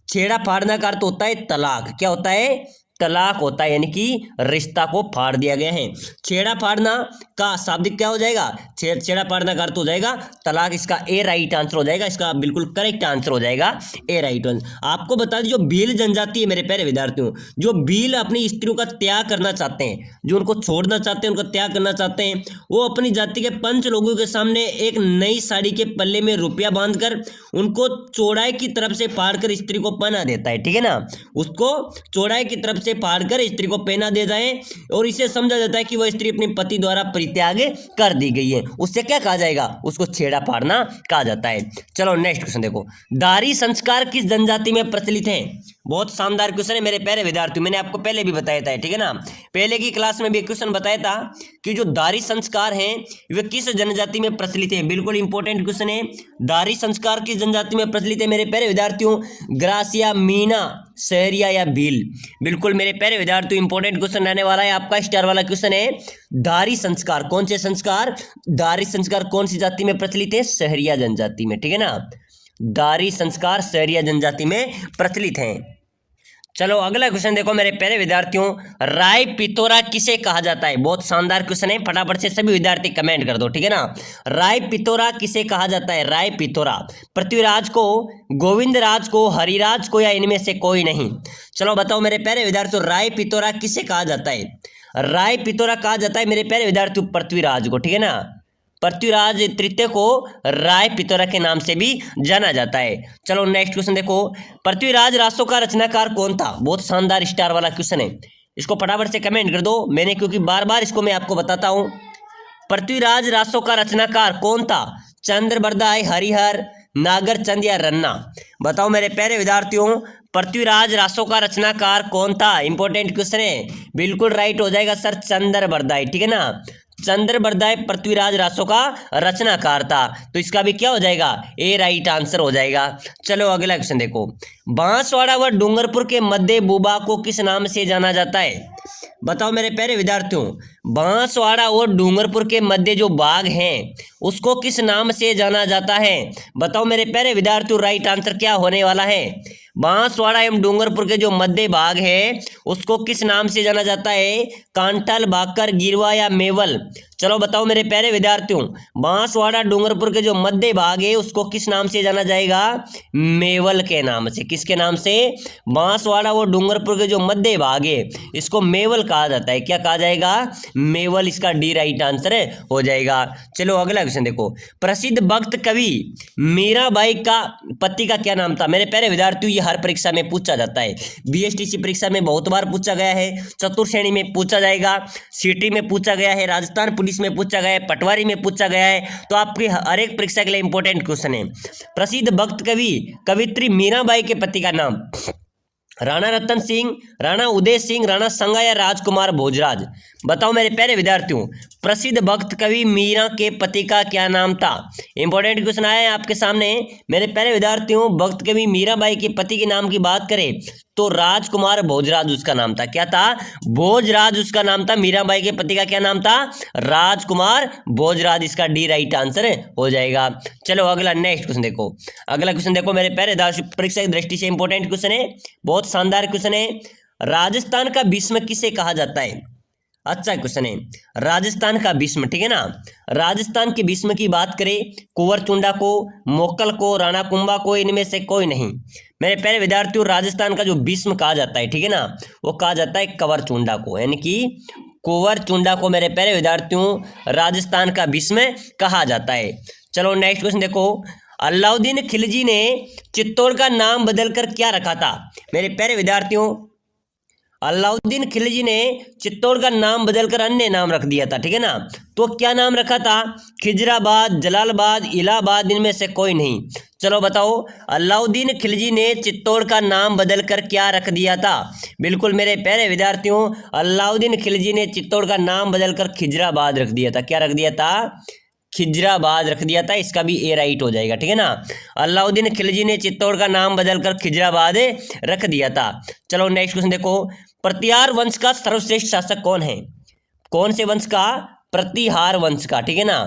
छेड़ा फाड़ना का अर्थ होता है तलाक। क्या होता है? तलाक होता है, यानी कि रिश्ता को फाड़ दिया गया है। छेड़ा फाड़ना का शाब्दिक क्या हो जाएगा? छेड़ा फाड़ना का अर्थ हो जाएगा तलाक। इसका ए राइट आंसर हो जाएगा, इसका बिल्कुल करेक्ट आंसर हो जाएगा ए राइट आंसर। आपको बता दें, जो भील जनजाति है मेरे प्यारे विद्यार्थियों, जो भील अपनी स्त्रियों का त्याग करना चाहते हैं, जो उनको छोड़ना चाहते हैं, उनका त्याग करना चाहते हैं, वो अपनी जाति के 5 लोगों के सामने एक नई साड़ी के पल्ले में रुपया बांधकर उनको चौड़ाई की तरफ से फाड़कर स्त्री को पहना देता है, ठीक है ना। उसको चौड़ाई की तरफ से से फाड़कर स्त्री को पहना देता है और इसे समझा जाता है कि वह स्त्री अपने पति द्वारा परित्याग कर दी गई है, उससे क्या कहा जाएगा, उसको छेड़ा फाड़ना कहा जाता है। चलो नेक्स्ट क्वेश्चन देखो, दारी संस्कार किस जनजाति में प्रचलित है। बहुत शानदार क्वेश्चन है मेरे प्यारे विद्यार्थियों, मैंने आपको पहले भी बताया था, ठीक है ना, पहले की क्लास में भी क्वेश्चन बताया था कि जो दारी संस्कार हैं वे किस जनजाति में प्रचलित है। बिल्कुल इंपॉर्टेंट क्वेश्चन है, दारी संस्कार किस जनजाति में प्रचलित है मेरे प्यारे विद्यार्थियों, ग्रासिया, मीना, सहरिया या भील। बिल्कुल मेरे प्यारे विद्यार्थियों इंपॉर्टेंट क्वेश्चन रहने वाला है आपका, स्टार वाला क्वेश्चन है। दारी संस्कार कौन से संस्कार, दारी संस्कार कौन सी जाति में प्रचलित है, सहरिया जनजाति में, ठीक है ना, दारी संस्कार सहरिया जनजाति में प्रचलित हैं। चलो अगला क्वेश्चन देखो मेरे प्यारे विद्यार्थियों, राय पितोरा किसे कहा जाता है। बहुत शानदार क्वेश्चन है, फटाफट से सभी विद्यार्थी कमेंट कर दो, ठीक है ना। राय पितोरा किसे कहा जाता है, राय पितोरा पृथ्वीराज को, गोविंद राज को, हरिराज को या इनमें से कोई नहीं। चलो बताओ मेरे प्यारे विद्यार्थियों, राय पितोरा किसे कहा जाता है। राय पितोरा कहा जाता है मेरे प्यारे विद्यार्थियों पृथ्वीराज को, ठीक है ना, पृथ्वीराज तृतीय को राय पितोरा के नाम से भी जाना जाता है। चलो नेक्स्ट क्वेश्चन देखो, पृथ्वीराज रासों का रचनाकार कौन था। बहुत शानदार स्टार वाला क्वेश्चन है, इसको फटाफट से कमेंट कर दो, मैंने क्योंकि बार बार इसको मैं आपको बताता हूं। पृथ्वीराज रासों का रचनाकार कौन था, चंद्रबरदाई, हरिहर, नागरचंद या रन्ना। बताओ मेरे प्यारे विद्यार्थियों, पृथ्वीराज रासों का रचनाकार कौन था। इंपॉर्टेंट क्वेश्चन है, बिल्कुल राइट हो जाएगा सर, चंद्रबरदाई, ठीक है ना, चंद्रबरदाई पृथ्वीराज रासों का रचनाकार था, तो इसका भी क्या हो जाएगा, ए राइट आंसर हो जाएगा। चलो अगला क्वेश्चन देखो, बांसवाड़ा व डूंगरपुर के मध्य भूभाग को किस नाम से जाना जाता है। बताओ मेरे प्यारे विद्यार्थियों, बांसवाड़ा और डूंगरपुर के मध्य जो बाग हैं उसको किस नाम से जाना जाता है। बताओ मेरे प्यारे विद्यार्थियों, राइट आंसर क्या होने वाला है, बांसवाड़ा एवं डूंगरपुर के जो मध्य भाग है उसको किस नाम से जाना जाता है, कांटल, भाकर, गिरवा या मेवल। चलो बताओ मेरे प्यारे विद्यार्थियों, बांसवाड़ा डूंगरपुर के जो मध्य भाग है उसको किस नाम से जाना जाएगा, मेवल के नाम से। किसके नाम से, बांसवाड़ा और डूंगरपुर के जो मध्य भाग है इसको मेवल कहा जाता है। क्या कहा जाएगा, मेवल, इसका डी राइट आंसर हो जाएगा। चलो अगला क्वेश्चन देखो, प्रसिद्ध भक्त कवि मीराबाई का पति का क्या नाम था। मेरे प्यारे विद्यार्थियों, ये हर परीक्षा में पूछा जाता है, बीएसटीसी परीक्षा में बहुत बार पूछा गया है, चतुर्थ श्रेणी में पूछा जाएगा, सिटी में पूछा गया है, राजस्थान पुलिस में पूछा गया है, पटवारी में पूछा गया है, तो आपकी हर एक परीक्षा के लिए इंपॉर्टेंट क्वेश्चन है। प्रसिद्ध भक्त कवि कवित्री मीराबाई के पति का नाम, राणा रतन सिंह, राणा उदय सिंह, राणा संगा या राजकुमार भोजराज। बताओ मेरे प्यारे विद्यार्थियों, प्रसिद्ध भक्त कवि मीरा के पति का क्या नाम था। इंपॉर्टेंट क्वेश्चन आया है आपके सामने मेरे प्यारे विद्यार्थियों, भक्त कवि मीराबाई के पति के नाम की बात करें तो राजकुमार भोजराज उसका नाम था। क्या था, भोजराज उसका नाम था। मीराबाई के पति का क्या नाम था, राजकुमार भोजराज, इसका डी राइट आंसर हो जाएगा। चलो अगला नेक्स्ट क्वेश्चन देखो, अगला क्वेश्चन देखो मेरे प्यारे परीक्षा की दृष्टि से इंपॉर्टेंट क्वेश्चन है, बहुत शानदार क्वेश्चन है। राजस्थान का भीष्म किसे कहा जाता है। अच्छा क्वेश्चन है, राजस्थान का भीष्म, ठीक है ना, राजस्थान के भीष्म की बात करें कुंवर चुंडा को, मोक्कल को, राणा कुंभा को, इनमें से कोई नहीं। मेरे प्यारे विद्यार्थियों, राजस्थान का जो भीष्म कहा जाता है, ठीक है ना, वो कहा जाता है कंवर चुंडा को, यानी कि कुंवर चुंडा को मेरे प्यारे विद्यार्थियों राजस्थान का भीष्म कहा जाता है। चलो नेक्स्ट क्वेश्चन देखो, अलाउद्दीन खिलजी ने चित्तौड़ का नाम बदलकर क्या रखा था। मेरे प्यारे विद्यार्थियों, अलाउद्दीन खिलजी ने चित्तौड़ का नाम बदलकर अन्य नाम रख दिया था, ठीक है ना, तो क्या नाम रखा था, खिजराबाद, जलालाबाद, इलाहाबाद, इनमें से कोई नहीं। चलो बताओ, अलाउद्दीन खिलजी ने चित्तौड़ का नाम बदलकर क्या रख दिया था। बिल्कुल मेरे प्यारे विद्यार्थियों, अलाउद्दीन खिलजी ने चित्तौड़ का नाम बदलकर खिजराबाद रख दिया था। क्या रख दिया था, खिजराबाद रख दिया था, इसका भी ए राइट हो जाएगा, ठीक है ना। अलाउद्दीन खिलजी ने चित्तौड़ का नाम बदलकर खिजराबाद रख दिया था। चलो नेक्स्ट क्वेश्चन देखो, प्रतिहार वंश का सर्वश्रेष्ठ शासक कौन है। कौन से वंश का, प्रतिहार वंश का, ठीक है ना,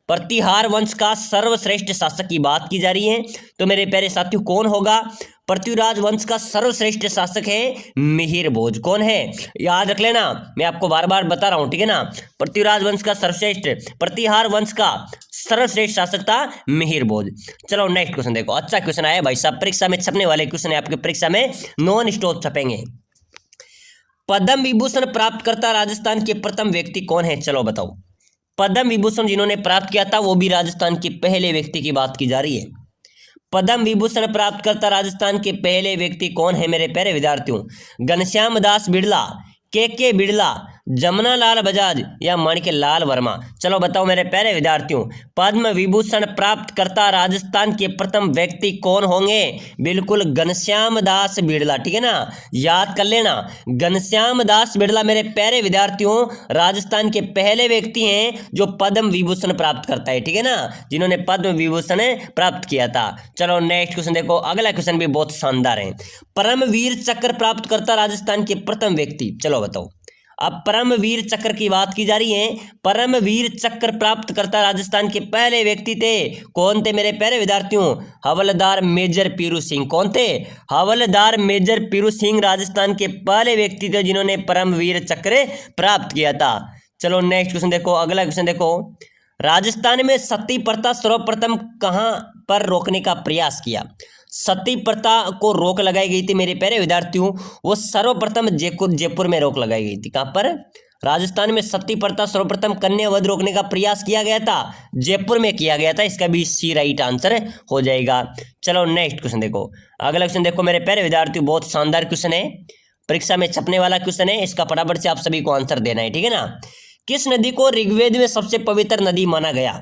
प्रतिहार वंश का सर्वश्रेष्ठ शासक की बात की जा रही है, तो मेरे प्यारे साथियों कौन होगा, पृथ्वीराज वंश का सर्वश्रेष्ठ शासक है मिहिर भोज। कौन है, याद रख लेना, मैं आपको बार बार बता रहा हूं, ठीक है ना, पृथ्वीराज वंश का सर्वश्रेष्ठ, प्रतिहार वंश का सर्वश्रेष्ठ शासक था मिहिर भोज। चलो नेक्स्ट क्वेश्चन देखो, अच्छा क्वेश्चन आया भाई साहब, परीक्षा में छपने वाले क्वेश्चन है, आपके परीक्षा में नॉन स्टॉप छपेंगे। पद्म विभूषण प्राप्त करता राजस्थान के प्रथम व्यक्ति कौन है। चलो बताओ, पद्म विभूषण जिन्होंने प्राप्त किया था वो भी राजस्थान के पहले व्यक्ति की बात की जा रही है। पद्म विभूषण प्राप्त करता राजस्थान के पहले व्यक्ति कौन है मेरे प्यारे विद्यार्थियों? घनश्याम दास बिड़ला, के बिड़ला, जमुना लाल बजाज या माणिक्य लाल वर्मा? चलो बताओ मेरे प्यारे विद्यार्थियों, पद्म विभूषण प्राप्त करता राजस्थान के प्रथम व्यक्ति कौन होंगे? बिल्कुल घनश्याम दास बिड़ला, ठीक है ना, याद कर लेना। घनश्याम दास बिड़ला मेरे प्यारे विद्यार्थियों राजस्थान के पहले व्यक्ति हैं जो पद्म विभूषण प्राप्त करता है, ठीक है ना, जिन्होंने पद्म विभूषण प्राप्त किया था। चलो नेक्स्ट क्वेश्चन देखो, अगला क्वेश्चन भी बहुत शानदार है। परमवीर चक्र प्राप्त करता राजस्थान के प्रथम व्यक्ति, चलो बताओ। अब परमवीर चक्र की बात की जा रही है। परमवीर चक्र प्राप्त करता राजस्थान के पहले व्यक्ति थे, कौन थे मेरे प्यारे विद्यार्थियों? हवलदार मेजर पीरू सिंह। कौन थे? हवलदार मेजर पीरू सिंह राजस्थान के पहले व्यक्ति थे जिन्होंने परमवीर चक्र प्राप्त किया था। चलो नेक्स्ट क्वेश्चन देखो, अगला क्वेश्चन देखो। राजस्थान में सती प्रथा सर्वप्रथम कहां पर रोकने का प्रयास किया? सती प्रथा को रोक लगाई गई थी मेरे प्यारे विद्यार्थियों, वो सर्वप्रथम जयपुर में रोक लगाई गई थी। कहां पर? राजस्थान में सती प्रथा सर्वप्रथम कन्या वध रोकने का प्रयास किया गया था, जयपुर में किया गया था। इसका भी सी राइट आंसर हो जाएगा। चलो नेक्स्ट क्वेश्चन देखो, अगला क्वेश्चन देखो मेरे प्यारे विद्यार्थियों, बहुत शानदार क्वेश्चन है, परीक्षा में छपने वाला क्वेश्चन है। इसका फटाफट से आप सभी को आंसर देना है, ठीक है ना। किस नदी को ऋग्वेद में सबसे पवित्र नदी माना गया?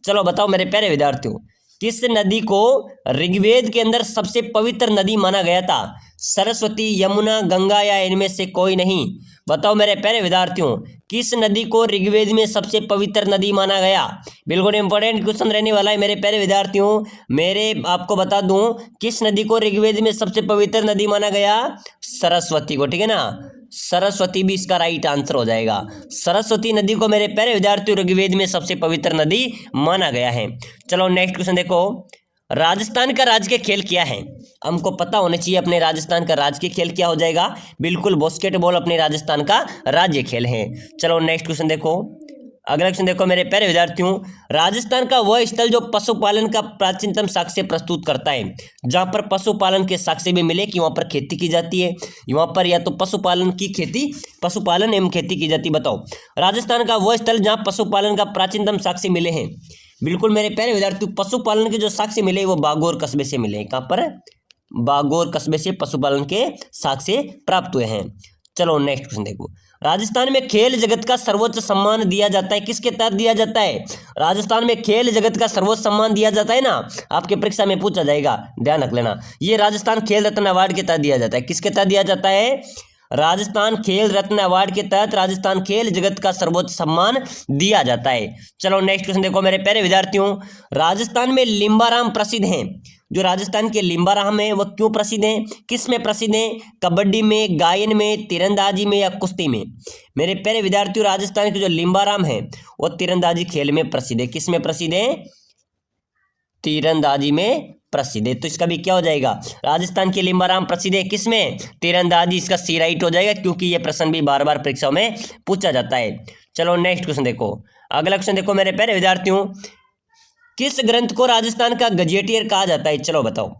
चलो बताओ मेरे प्यारे विद्यार्थियों, किस नदी को ऋग्वेद के अंदर सबसे पवित्र नदी माना गया था? सरस्वती, यमुना, गंगा या इनमें से कोई नहीं? बताओ मेरे प्यारे विद्यार्थियों, किस नदी को ऋग्वेद में सबसे पवित्र नदी माना गया? बिल्कुल इंपॉर्टेंट क्वेश्चन रहने वाला है मेरे प्यारे विद्यार्थियों। मेरे आपको बता दूं, किस नदी को ऋग्वेद में सबसे पवित्र नदी माना गया? सरस्वती को, ठीक है ना, सरस्वती भी इसका राइट आंसर हो जाएगा। सरस्वती नदी को मेरे प्यारे विद्यार्थियों ऋग्वेद में सबसे पवित्र नदी माना गया है। चलो नेक्स्ट क्वेश्चन देखो, राजस्थान का राजकीय खेल क्या है? हमको पता होना चाहिए अपने राजस्थान का राजकीय खेल क्या हो जाएगा। बिल्कुल बास्केटबॉल अपने राजस्थान का राज्य खेल है। चलो नेक्स्ट क्वेश्चन देखो, अगला क्वेश्चन देखो मेरे प्यारे विद्यार्थियों, राजस्थान का वह स्थल जो पशुपालन का प्राचीनतम साक्ष्य प्रस्तुत करता है, जहां पर पशुपालन के साक्ष्य भी मिले कि वहां पर खेती की जाती है, वहां पर या तो पशुपालन एवं खेती की जाती। बताओ राजस्थान का वह स्थल जहां पशुपालन का प्राचीनतम साक्ष्य मिले हैं। बिल्कुल मेरे प्यारे विद्यार्थियों, पशुपालन के जो साक्ष्य मिले वो बागौर कस्बे से मिले। कहां पर? बागौर कस्बे से पशुपालन के साक्ष्य प्राप्त हुए हैं। चलो नेक्स्ट क्वेश्चन देखो, राजस्थान में खेल जगत का सर्वोच्च सम्मान दिया जाता है, किसके तहत दिया जाता है? राजस्थान में खेल जगत का सर्वोच्च सम्मान दिया जाता है ना, आपके परीक्षा में पूछा जाएगा, ध्यान रख लेना। ये राजस्थान खेल रत्न अवार्ड के तहत दिया जाता है। किसके तहत दिया जाता है? राजस्थान खेल रत्न अवार्ड के तहत राजस्थान खेल जगत का सर्वोच्च सम्मान दिया जाता है। चलो नेक्स्ट क्वेश्चन देखो मेरे प्यारे विद्यार्थियों, राजस्थान में लिम्बाराम प्रसिद्ध हैं। जो राजस्थान के लिम्बाराम है वह क्यों प्रसिद्ध हैं? किस में प्रसिद्ध हैं? कबड्डी में, गायन में, तीरंदाजी में या कुश्ती में? मेरे प्यारे विद्यार्थियों, राजस्थान के जो लिम्बाराम है वो तीरंदाजी खेल में प्रसिद्ध है। किस में प्रसिद्ध है? तीरंदाजी में प्रसिद्ध है। तो इसका भी क्या हो जाएगा? राजस्थान के लिम्बाराम प्रसिद्ध है किसमें? तीरंदाजी। इसका सी राइट हो जाएगा, क्योंकि ये प्रश्न भी बार बार परीक्षाओं में पूछा जाता है। चलो नेक्स्ट क्वेश्चन देखो, अगला क्वेश्चन देखो मेरे प्यारे विद्यार्थियों, किस ग्रंथ को राजस्थान का गजेटियर कहा जाता है? चलो बताओ,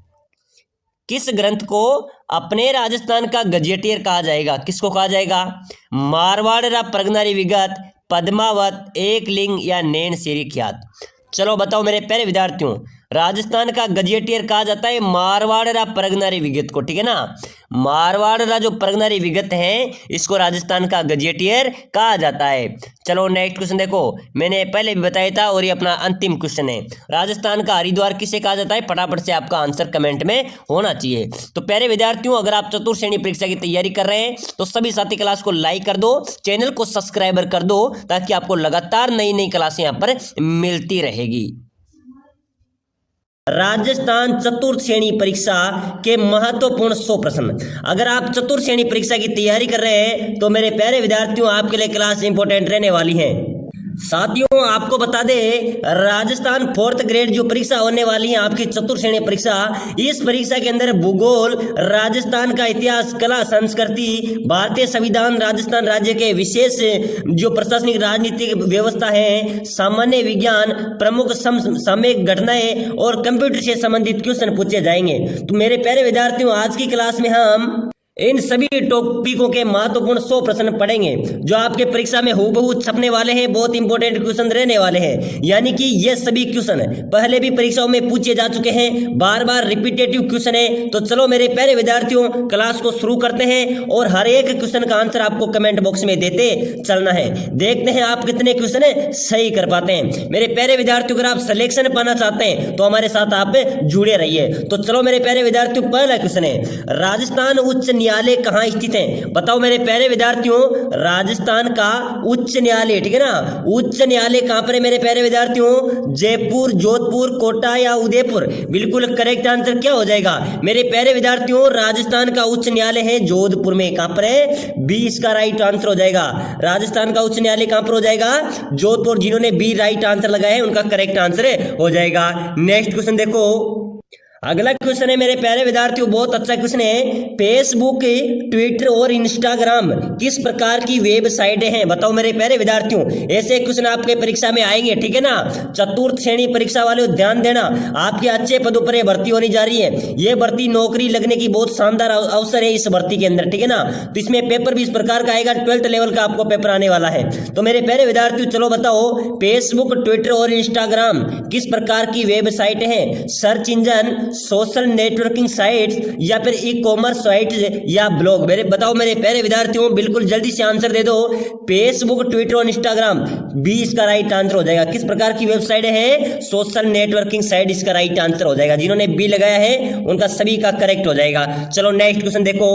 किस ग्रंथ को अपने राजस्थान का गजेटियर कहा जाएगा? किसको कहा जाएगा? मारवाड़ रा प्रगनारी विगत, पद्मावत, एक लिंग या नैन सिरी ख्यात? चलो बताओ मेरे प्यारे विद्यार्थियों, राजस्थान का गजेटियर कहा जाता है मारवाड़ प्रगनारी विगत को, ठीक है ना। मारवाड़ जो प्रगनारी विगत है इसको राजस्थान का गजेटियर कहा जाता है। चलो नेक्स्ट क्वेश्चन देखो, मैंने पहले भी बताया था और ये अपना अंतिम क्वेश्चन है, राजस्थान का हरिद्वार किसे कहा जाता है? फटाफट से आपका आंसर कमेंट में होना चाहिए। तो प्यारे विद्यार्थियों, अगर आप चतुर्थ श्रेणी परीक्षा की तैयारी कर रहे हैं तो सभी साथी क्लास को लाइक कर दो, चैनल को सब्सक्राइबर कर दो, ताकि आपको लगातार नई नई क्लासें यहाँ पर मिलती रहेगी। राजस्थान चतुर्थ श्रेणी परीक्षा के महत्वपूर्ण 100 प्रश्न। अगर आप चतुर्थ श्रेणी परीक्षा की तैयारी कर रहे हैं तो मेरे प्यारे विद्यार्थियों, आपके लिए क्लास इंपॉर्टेंट रहने वाली है। साथियों, आपको बता दें, राजस्थान 4th ग्रेड जो परीक्षा होने वाली है आपकी चतुर्थ श्रेणी परीक्षा, इस परीक्षा के अंदर भूगोल, राजस्थान का इतिहास, कला, संस्कृति, भारतीय संविधान, राजस्थान राज्य के विशेष जो प्रशासनिक राजनीतिक व्यवस्था है, सामान्य विज्ञान, प्रमुख सामयिक घटनाएं और कंप्यूटर से संबंधित क्वेश्चन पूछे जाएंगे। तो मेरे प्यारे विद्यार्थियों, आज की क्लास में हम इन सभी टॉपिकों के महत्वपूर्ण 100 प्रश्न पढ़ेंगे जो आपके परीक्षा में हूबहू छपने वाले हैं। बहुत इंपॉर्टेंट क्वेश्चन रहने वाले हैं, यानी कि ये सभी क्वेश्चन पहले भी परीक्षाओं में पूछे जा चुके हैं, बार बार रिपीटेटिव क्वेश्चन है। तो चलो मेरे प्यारे विद्यार्थियों, क्लास को शुरू करते हैं और हर एक क्वेश्चन का आंसर आपको कमेंट बॉक्स में देते चलना है। देखते हैं आप कितने क्वेश्चन सही कर पाते हैं। मेरे प्यारे विद्यार्थियों, अगर आप सिलेक्शन पाना चाहते हैं तो हमारे साथ आप जुड़े रहिए। तो चलो मेरे प्यारे विद्यार्थियों, पहला क्वेश्चन है, राजस्थान उच्च न्यायालय कहाँ स्थित है? बताओ मेरे प्यारे विद्यार्थियों, राजस्थान का उच्च न्यायालय, ठीक है ना, उच्च न्यायालय कहाँ पर है मेरे प्यारे विद्यार्थियों? जयपुर, जोधपुर, कोटा या उदयपुर? बिल्कुल करेक्ट आंसर क्या हो जाएगा मेरे प्यारे विद्यार्थियों? राजस्थान का उच्च न्यायालय है जोधपुर में। कहां पर है? बी इसका राइट आंसर हो जाएगा। राजस्थान का उच्च न्यायालय कहां पर हो जाएगा? जोधपुर। जिन्होंने बी राइट आंसर लगाया है उनका करेक्ट आंसर हो जाएगा। नेक्स्ट क्वेश्चन देखो, अगला क्वेश्चन है मेरे प्यारे विद्यार्थियों, बहुत अच्छा क्वेश्चन है, फेसबुक, ट्विटर और इंस्टाग्राम किस प्रकार की वेबसाइटें हैं? बताओ मेरे प्यारे विद्यार्थियों, ऐसे क्वेश्चन आपके परीक्षा में आएंगे, ठीक है ना। चतुर्थ श्रेणी परीक्षा वाले ध्यान देना, आपके अच्छे पदों पर भर्ती होने जा रही है। ये भर्ती नौकरी लगने की बहुत शानदार अवसर है इस भर्ती के अंदर, ठीक है ना। तो इसमें पेपर भी इस प्रकार का आएगा, 12th लेवल का आपको पेपर आने वाला है। तो मेरे प्यारे विद्यार्थियों चलो बताओ, फेसबुक, ट्विटर और इंस्टाग्राम किस प्रकार की वेबसाइट है? Search engine, social networking sites या फिर ई कॉमर्स साइट्स या ब्लॉग? मेरे बताओ मेरे प्यारे विद्यार्थियों, बिल्कुल जल्दी से आंसर दे दो। फेसबुक, ट्विटर और इंस्टाग्राम, बी इसका राइट आंसर हो जाएगा। किस प्रकार की वेबसाइट है? सोशल नेटवर्किंग साइट इसका राइट आंसर हो जाएगा। जिन्होंने बी लगाया है उनका सभी का करेक्ट हो जाएगा। चलो नेक्स्ट क्वेश्चन देखो,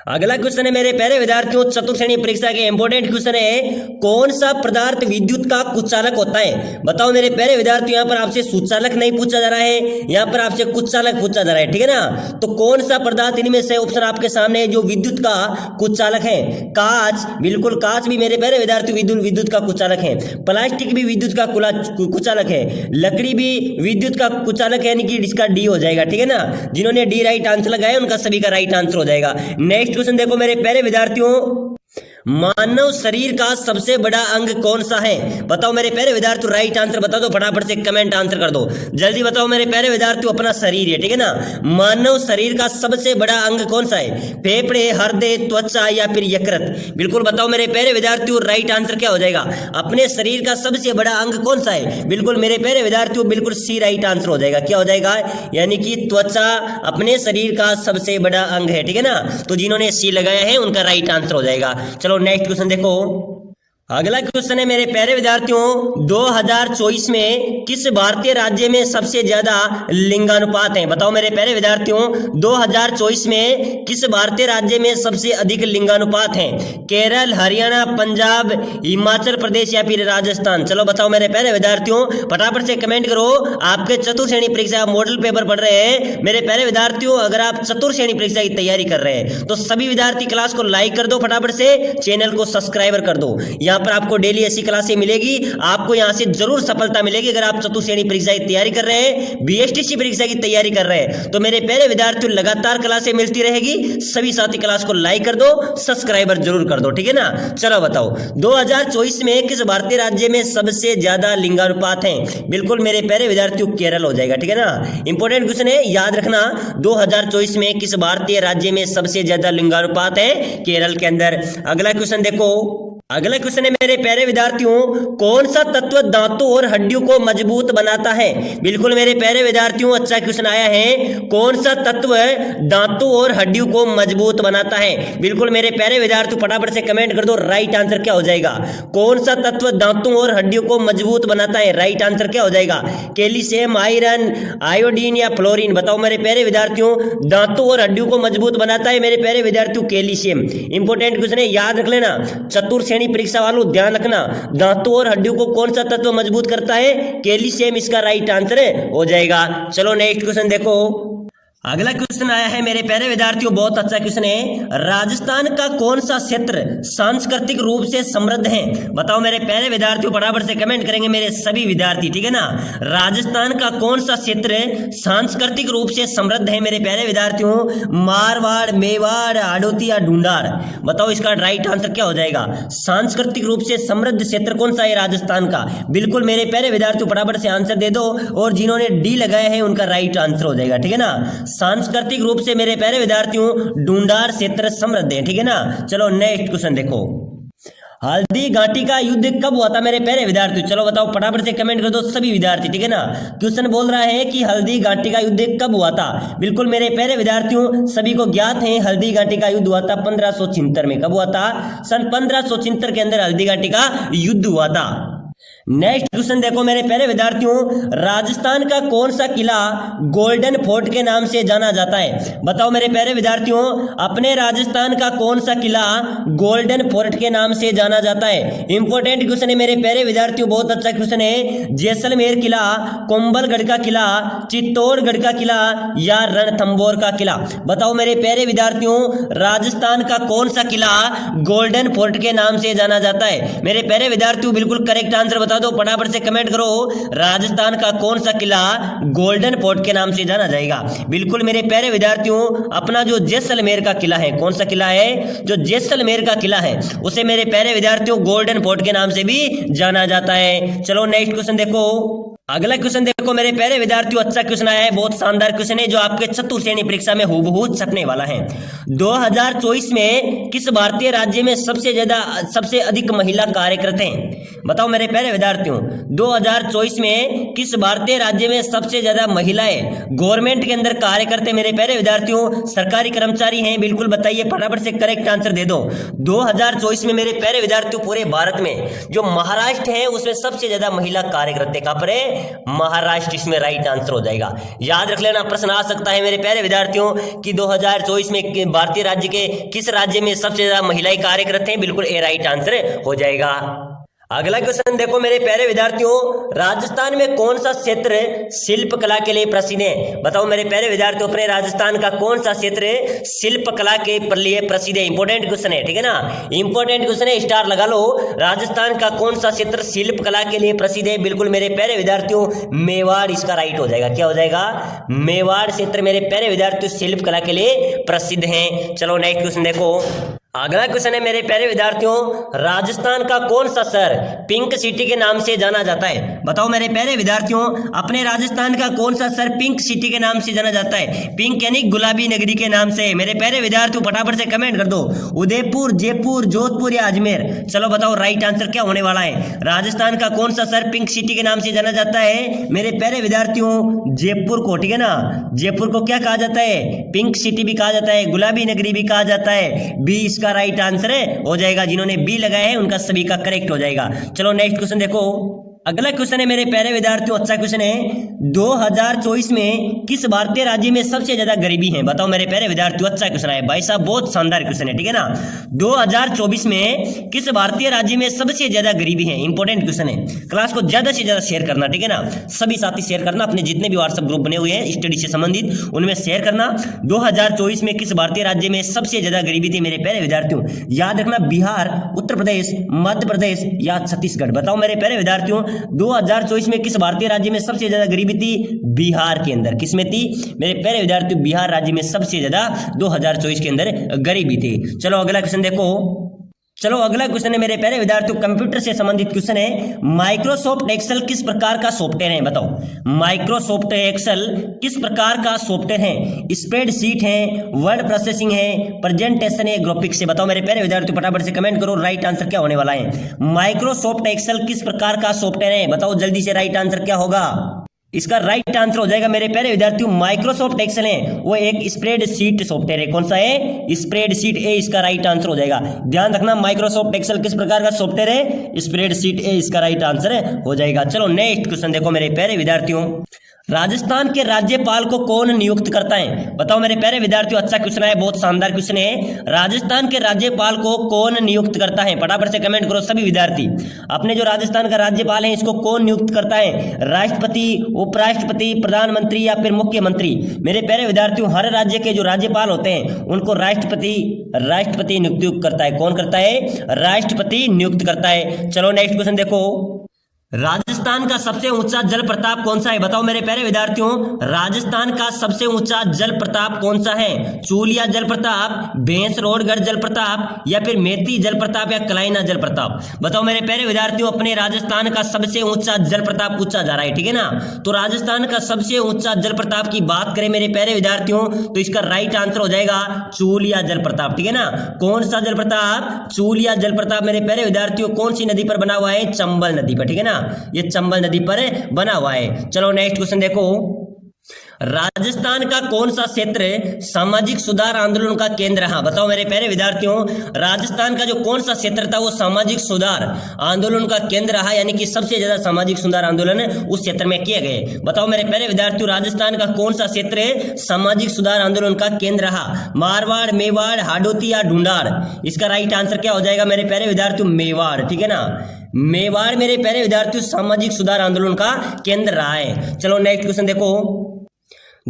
अगला क्वेश्चन है मेरे प्यारे विद्यार्थियों, चतुर्थ श्रेणी परीक्षा के इंपॉर्टेंट क्वेश्चन है, कौन सा पदार्थ विद्युत का कुचालक होता है? बताओ मेरे प्यारे विद्यार्थियों, यहाँ पर आपसे सुचालक नहीं पूछा जा रहा है, यहाँ पर आपसे कुचालक पूछा जा रहा है, ठीक है ना। तो कौन सा पदार्थ इनमें से ऑप्शन आपके सामने है जो विद्युत का कुचालक है? कांच, बिल्कुल कांच भी मेरे प्यारे विद्यार्थियों विद्युत का कुचालक है। प्लास्टिक भी विद्युत का कुचालक है। लकड़ी भी विद्युत का कुचालक है, यानी कि इसका डी हो जाएगा, ठीक है ना। जिन्होंने डी राइट आंसर लगाया उनका सभी का राइट आंसर हो जाएगा। नेक्स्ट क्वेश्चन देखो मेरे प्यारे विद्यार्थियों, मानव शरीर का सबसे बड़ा अंग कौन सा है? बताओ मेरे प्यारे विद्यार्थियों, राइट आंसर बता दो, फटाफट से कमेंट आंसर कर दो, जल्दी बताओ मेरे प्यारे विद्यार्थियों। अपना शरीर है, ठीक है ना। मानव शरीर का सबसे बड़ा अंग कौन सा है? फेफड़े, हृदय, त्वचा या फिर यकृत? बिल्कुल बताओ मेरे प्यारे विद्यार्थियों, राइट आंसर क्या हो जाएगा? अपने शरीर का सबसे बड़ा अंग कौन सा है? बिल्कुल मेरे प्यारे विद्यार्थियों, बिल्कुल सी राइट आंसर हो जाएगा। क्या हो जाएगा? यानी कि त्वचा अपने शरीर का सबसे बड़ा अंग है, ठीक है ना। तो जिन्होंने सी लगाया है उनका राइट आंसर हो जाएगा। चलो नेक्स्ट क्वेश्चन देखो, अगला क्वेश्चन है मेरे प्यारे विद्यार्थियों, 2024 में किस भारतीय राज्य में सबसे ज्यादा लिंगानुपात है? बताओ मेरे प्यारे विद्यार्थियों, 2024 में किस भारतीय राज्य में सबसे अधिक लिंगानुपात है? केरल, हरियाणा, पंजाब, हिमाचल प्रदेश या फिर राजस्थान? चलो बताओ मेरे प्यारे विद्यार्थियों, फटाफट से कमेंट करो। आपके चतुर्थ श्रेणी परीक्षा मॉडल पेपर पढ़ रहे हैं मेरे प्यारे विद्यार्थियों, अगर आप चतुर्थ श्रेणी परीक्षा की तैयारी कर रहे हैं तो सभी विद्यार्थी क्लास को लाइक कर दो, फटाफट से चैनल को सब्सक्राइबर कर दो। यहाँ पर आपको डेली ऐसी क्लासें मिलेगी, आपको यहाँ से जरूर सफलता मिलेगी। अगर आप चतुर्थ श्रेणी परीक्षा की तैयारी कर रहे हैं, बीएसटीसी परीक्षा की तैयारी कर रहे हैं, तो मेरे प्यारे विद्यार्थियों लगातार क्लासें मिलती रहेगी। सभी साथी क्लास को लाइक कर दो, सब्सक्राइबर जरूर कर दो, ठीक है ना। चलो बताओ, 2024 में किस भारतीय राज्य में सबसे ज्यादा लिंगानुपात है? बिल्कुल मेरे प्यारे विद्यार्थियों, केरल हो जाएगा, ठीक है ना। इंपॉर्टेंट क्वेश्चन है, याद रखना, 2024 में किस भारतीय राज्य में सबसे ज्यादा लिंगानुपात है? केरल के अंदर। अगला क्वेश्चन देखो, अगला क्वेश्चन है मेरे प्यारे विद्यार्थियों, कौन सा तत्व दांतों और हड्डियों को मजबूत बनाता है? बिल्कुल मेरे प्यारे विद्यार्थियों, अच्छा क्वेश्चन आया है, कौन सा तत्व दांतों और हड्डियों को मजबूत बनाता है? बिल्कुल मेरे प्यारे विद्यार्थियों, फटाफट से कमेंट कर दो, राइट आंसर क्या हो जाएगा? कौन सा तत्व दांतों और हड्डियों को मजबूत बनाता है? राइट आंसर क्या हो जाएगा? कैल्शियम, आयरन, आयोडीन या फ्लोरीन? बताओ मेरे प्यारे विद्यार्थियों, दांतों और हड्डियों को मजबूत बनाता है मेरे प्यारे विद्यार्थियों कैल्शियम। इंपॉर्टेंट क्वेश्चन है, याद रख लेना, चतुर्थ परीक्षा वालों ध्यान रखना, दांतों और हड्डियों को कौन सा तत्व मजबूत करता है? कैल्शियम इसका राइट आंसर हो जाएगा। चलो नेक्स्ट क्वेश्चन देखो, अगला क्वेश्चन आया है मेरे प्यारे विद्यार्थियों, बहुत अच्छा क्वेश्चन है, राजस्थान का कौन सा क्षेत्र सांस्कृतिक रूप से समृद्ध है? बताओ मेरे प्यारे विद्यार्थियों, बराबर से कमेंट करेंगे मेरे सभी विद्यार्थी, ठीक है ना। राजस्थान का कौन सा क्षेत्र सांस्कृतिक रूप से समृद्ध है मेरे प्यारे विद्यार्थियों? मारवाड़, मेवाड़, हाड़ौती या ढूंढार? बताओ इसका राइट आंसर क्या हो जाएगा? सांस्कृतिक रूप से समृद्ध क्षेत्र कौन सा है राजस्थान का? बिल्कुल मेरे प्यारे विद्यार्थियों, फटाफट से आंसर दे दो, और जिन्होंने डी लगाया है उनका राइट आंसर हो जाएगा, ठीक है ना। सांस्कृतिक रूप से मेरे प्यारे विद्यार्थियों ढूंढार क्षेत्र समृद्ध है, ठीक है ना। चलो नेक्स्ट क्वेश्चन देखो, हल्दी घाटी का युद्ध कब हुआ था मेरे प्यारे विद्यार्थी? चलो बताओ, फटाफट से कमेंट कर दो सभी विद्यार्थी, ठीक है ना। क्वेश्चन बोल रहा है कि हल्दी घाटी का युद्ध कब हुआ था। बिल्कुल मेरे प्यारे विद्यार्थियों सभी को ज्ञात है, हल्दी घाटी का युद्ध हुआ था 1576 में। कब हुआ था? सन 1576 के अंदर हल्दी घाटी का युद्ध हुआ था। नेक्स्ट क्वेश्चन देखो मेरे प्यारे विद्यार्थियों, राजस्थान का कौन सा किला गोल्डन फोर्ट के नाम से जाना जाता है? बताओ मेरे प्यारे विद्यार्थियों, अपने राजस्थान का कौन सा किला गोल्डन फोर्ट के नाम से जाना जाता है? इंपॉर्टेंट क्वेश्चन है मेरे प्यारे विद्यार्थियों, बहुत अच्छा क्वेश्चन है। जैसलमेर किला, कुंभलगढ़ का किला, चित्तौड़गढ़ का किला या रणथंभौर का किला? बताओ मेरे प्यारे विद्यार्थियों, राजस्थान का कौन सा किला गोल्डन फोर्ट के नाम से जाना जाता है? मेरे प्यारे विद्यार्थियों बिल्कुल करेक्ट आंसर बता दो, फटाफट से कमेंट करो, राजस्थान का कौन सा किला गोल्डन फोर्ट के नाम से जाना जाएगा? बिल्कुल मेरे प्यारे विद्यार्थियों, अपना जो जैसलमेर का किला है, कौन सा किला है? जो जैसलमेर का किला है उसे मेरे प्यारे विद्यार्थियों गोल्डन फोर्ट के नाम से भी जाना जाता है। चलो नेक्स्ट क्वेश्चन देखो, अगला क्वेश्चन देखो मेरे प्यारे विद्यार्थियों, अच्छा क्वेश्चन आया है, बहुत शानदार क्वेश्चन है जो आपके चतुर्थ श्रेणी परीक्षा में हूबहू छपने वाला है। 2024 में किस भारतीय राज्य में सबसे अधिक महिला कार्यरत हैं? बताओ मेरे प्यारे विद्यार्थियों, 2024 में किस भारतीय राज्य में सबसे ज्यादा महिलाएं गवर्नमेंट के अंदर कार्य करते हैं? मेरे प्यारे विद्यार्थियों सरकारी कर्मचारी हैं, बिल्कुल बताइए, फटाफट से करेक्ट आंसर दे दो। 2024 में मेरे प्यारे विद्यार्थियों पूरे भारत में जो महाराष्ट्र है उसमें सबसे ज्यादा महिला कार्यरत है। कहां पर है? महाराष्ट्र, इसमें राइट आंसर हो जाएगा। याद रख लेना, प्रश्न आ सकता है मेरे प्यारे विद्यार्थियों कि 2024 में भारतीय राज्य के किस राज्य में सबसे ज्यादा महिलाएं कार्यरत हैं? बिल्कुल ए राइट आंसर हो जाएगा। अगला क्वेश्चन देखो मेरे प्यारे विद्यार्थियों, राजस्थान में कौन सा क्षेत्र शिल्प कला के लिए प्रसिद्ध है? बताओ मेरे प्यारे विद्यार्थियों, अपने राजस्थान का कौन सा क्षेत्र शिल्प कला के लिए प्रसिद्ध है? इंपॉर्टेंट क्वेश्चन है, ठीक है ना, इंपॉर्टेंट क्वेश्चन है, स्टार लगा लो। राजस्थान का कौन सा क्षेत्र शिल्प कला के लिए प्रसिद्ध है? बिल्कुल मेरे प्यारे विद्यार्थियों मेवाड़ इसका राइट हो जाएगा। क्या हो जाएगा? मेवाड़ क्षेत्र मेरे प्यारे विद्यार्थियों शिल्प कला के लिए प्रसिद्ध है। चलो नेक्स्ट क्वेश्चन देखो, अगला क्वेश्चन है मेरे प्यारे विद्यार्थियों, राजस्थान का कौन सा शहर पिंक सिटी के नाम से जाना जाता है? बताओ मेरे प्यारे विद्यार्थियों, अपने राजस्थान का कौन सा शहर पिंक सिटी के नाम से जाना जाता है? पिंक यानी गुलाबी नगरी के नाम से। मेरे प्यारे विद्यार्थियों फटाफट से कमेंट कर दो, उदयपुर, जयपुर, जोधपुर या अजमेर? चलो बताओ राइट आंसर क्या होने वाला है? राजस्थान का कौन सा शहर पिंक सिटी के नाम से जाना जाता है? मेरे प्यारे विद्यार्थियों जयपुर को, ठीक है ना, जयपुर को क्या कहा जाता है? पिंक सिटी भी कहा जाता है, गुलाबी नगरी भी कहा जाता है। बी का राइट आंसर हो जाएगा। जिन्होंने बी लगाया है उनका सभी का करेक्ट हो जाएगा। चलो नेक्स्ट क्वेश्चन देखो, अगला क्वेश्चन है मेरे प्यारे विद्यार्थियों, अच्छा क्वेश्चन है, 2024 में किस भारतीय राज्य में सबसे ज्यादा गरीबी है? बताओ मेरे प्यारे विद्यार्थियों, अच्छा क्वेश्चन है भाई साहब, बहुत शानदार क्वेश्चन है, ठीक है ना। 2024 में किस भारतीय राज्य में सबसे ज्यादा गरीबी है? इंपॉर्टेंट क्वेश्चन है, क्लास को ज्यादा से ज्यादा शेयर करना, ठीक है ना, सभी साथी शेयर करना, अपने जितने भी व्हाट्सएप ग्रुप बने हुए हैं स्टडी से संबंधित उनमें शेयर करना। 2024 में किस भारतीय राज्य में सबसे ज्यादा गरीबी थी? मेरे प्यारे विद्यार्थियों याद रखना, बिहार, उत्तर प्रदेश, मध्य प्रदेश या छत्तीसगढ़? बताओ मेरे प्यारे विद्यार्थियों 2024 में किस भारतीय राज्य में सबसे ज्यादा गरीबी थी? बिहार के अंदर। किसमें थी? मेरे प्यारे विद्यार्थियों बिहार राज्य में सबसे ज्यादा 2024 के अंदर गरीबी थी। चलो अगला क्वेश्चन देखो, चलो अगला क्वेश्चन है मेरे प्यारे विद्यार्थियों कंप्यूटर से संबंधित क्वेश्चन है, माइक्रोसॉफ्ट एक्सेल किस प्रकार का सॉफ्टवेयर है? बताओ माइक्रोसॉफ्ट एक्सेल किस प्रकार का सॉफ्टवेयर है? स्प्रेडशीट है, वर्ड प्रोसेसिंग है, प्रेजेंटेशन है, ग्राफिक्स है? बताओ मेरे प्यारे विद्यार्थियों फटाफट से कमेंट करो, राइट आंसर क्या होने वाला है? माइक्रोसॉफ्ट एक्सेल किस प्रकार का सॉफ्टवेयर है? बताओ जल्दी से राइट आंसर क्या होगा? इसका राइट आंसर हो जाएगा मेरे प्यारे विद्यार्थियों माइक्रोसॉफ्ट एक्सेल है वो एक स्प्रेडशीट सॉफ्टवेयर है। कौन सा है? स्प्रेडशीट, ए इसका राइट आंसर हो जाएगा। ध्यान रखना माइक्रोसॉफ्ट एक्सेल किस प्रकार का सॉफ्टवेयर है? स्प्रेडशीट, ए इसका राइट आंसर हो जाएगा। चलो नेक्स्ट क्वेश्चन देखो मेरे प्यारे विद्यार्थियों, राजस्थान के राज्यपाल को कौन नियुक्त करता है? बताओ मेरे प्यारे विद्यार्थियों, अच्छा क्वेश्चन है, बहुत शानदार क्वेश्चन है। राजस्थान के राज्यपाल को कौन नियुक्त करता है? फटाफट से कमेंट करो सभी विद्यार्थी, अपने जो राजस्थान का राज्यपाल है इसको कौन नियुक्त करता है? राष्ट्रपति, उपराष्ट्रपति, प्रधानमंत्री या फिर मुख्यमंत्री? मेरे प्यारे विद्यार्थियों हर राज्य के जो राज्यपाल होते हैं उनको राष्ट्रपति नियुक्त करता है। कौन करता है? राष्ट्रपति नियुक्त करता है। चलो नेक्स्ट क्वेश्चन देखो, राजस्थान का सबसे ऊंचा जल प्रताप कौन सा है? बताओ मेरे प्यारे विद्यार्थियों, राजस्थान का सबसे ऊंचा जल प्रताप कौन सा है? चूलिया जल प्रताप, भैंसरोडगढ़ जल प्रताप, या फिर मेती जल प्रताप, या कलाइना जल प्रताप? बताओ मेरे प्यारे विद्यार्थियों, अपने राजस्थान का सबसे ऊंचा जल प्रताप पूछा जा रहा है, ठीक है ना। तो राजस्थान का सबसे ऊंचा जल प्रताप की बात करें मेरे प्यारे विद्यार्थियों, तो इसका राइट आंसर हो जाएगा चूलिया जल प्रताप, ठीक है ना। कौन सा जल प्रताप? चूलिया जल प्रताप मेरे प्यारे विद्यार्थियों कौन सी नदी पर बना हुआ है? चंबल नदी पर, ठीक है ना। ये चंबल नदी पर बना हुआ है। चलो नेक्स्ट क्वेश्चन देखो, राजस्थान का कौन सा क्षेत्र सामाजिक सुधार आंदोलन का केंद्र रहा? बताओ मेरे प्यारे विद्यार्थियों, राजस्थान का जो कौन सा क्षेत्र था वो सामाजिक सुधार आंदोलन का केंद्र रहा, यानी कि सबसे ज्यादा सामाजिक सुधार आंदोलन उस क्षेत्र में किए गए। बताओ मेरे प्यारे विद्यार्थियों, राजस्थान का कौन सा क्षेत्र सामाजिक सुधार आंदोलन का केंद्र रहा? मारवाड़, मेवाड़, हाडोती या ढूंढाड़? इसका राइट आंसर क्या हो जाएगा मेरे प्यारे विद्यार्थियों? मेवाड़, ठीक है ना। मेवाड़ मेरे प्यारे विद्यार्थियों सामाजिक सुधार आंदोलन का केंद्र रहा है। चलो नेक्स्ट क्वेश्चन देखो,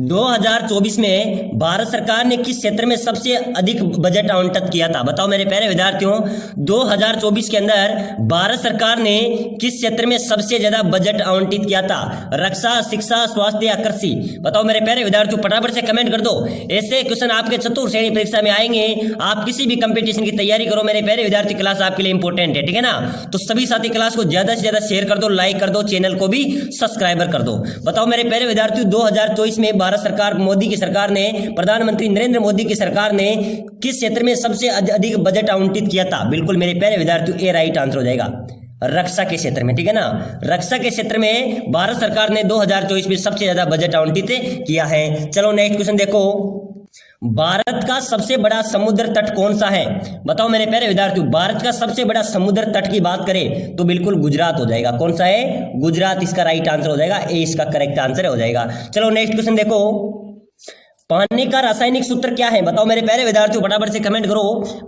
2024 में भारत सरकार ने किस क्षेत्र में सबसे अधिक बजट आवंटित किया था? बताओ मेरे प्यारे विद्यार्थियों, 2024 के अंदर भारत सरकार ने किस क्षेत्र में सबसे ज्यादा बजट आवंटित किया था? रक्षा, शिक्षा, स्वास्थ्य या कृषि? बताओ मेरे प्यारे विद्यार्थियों, फटाफट से कमेंट कर दो। ऐसे क्वेश्चन आपके चतुर्थ श्रेणी परीक्षा में आएंगे। आप किसी भी कंपटीशन की तैयारी करो मेरे प्यारे विद्यार्थी, क्लास आपके लिए इंपॉर्टेंट है, ठीक है ना। तो सभी साथी क्लास को ज्यादा से ज्यादा शेयर कर दो, लाइक कर दो, चैनल को भी सब्सक्राइबर कर दो। बताओ मेरे प्यारे विद्यार्थियों, 2024 में भारत सरकार, मोदी की सरकार ने, प्रधानमंत्री नरेंद्र मोदी की सरकार ने किस क्षेत्र में सबसे अधिक बजट आवंटित किया था? बिल्कुल मेरे प्यारे विद्यार्थियों ए राइट आंसर हो जाएगा, रक्षा के क्षेत्र में, ठीक है ना। रक्षा के क्षेत्र में भारत सरकार ने 2024 में सबसे ज्यादा बजट आवंटित किया है। चलो नेक्स्ट क्वेश्चन देखो, भारत का सबसे बड़ा समुद्र तट कौन सा है? बताओ मेरे प्यारे विद्यार्थियों, भारत का सबसे बड़ा समुद्र तट की बात करें तो बिल्कुल गुजरात हो जाएगा। कौन सा है? गुजरात इसका राइट आंसर हो जाएगा, ए इसका करेक्ट आंसर हो जाएगा। चलो नेक्स्ट क्वेश्चन देखो, पानी का रासायनिक सूत्र क्या है? बताओ मेरे प्यारे विद्यार्थियों, फटाफट से कमेंट करो।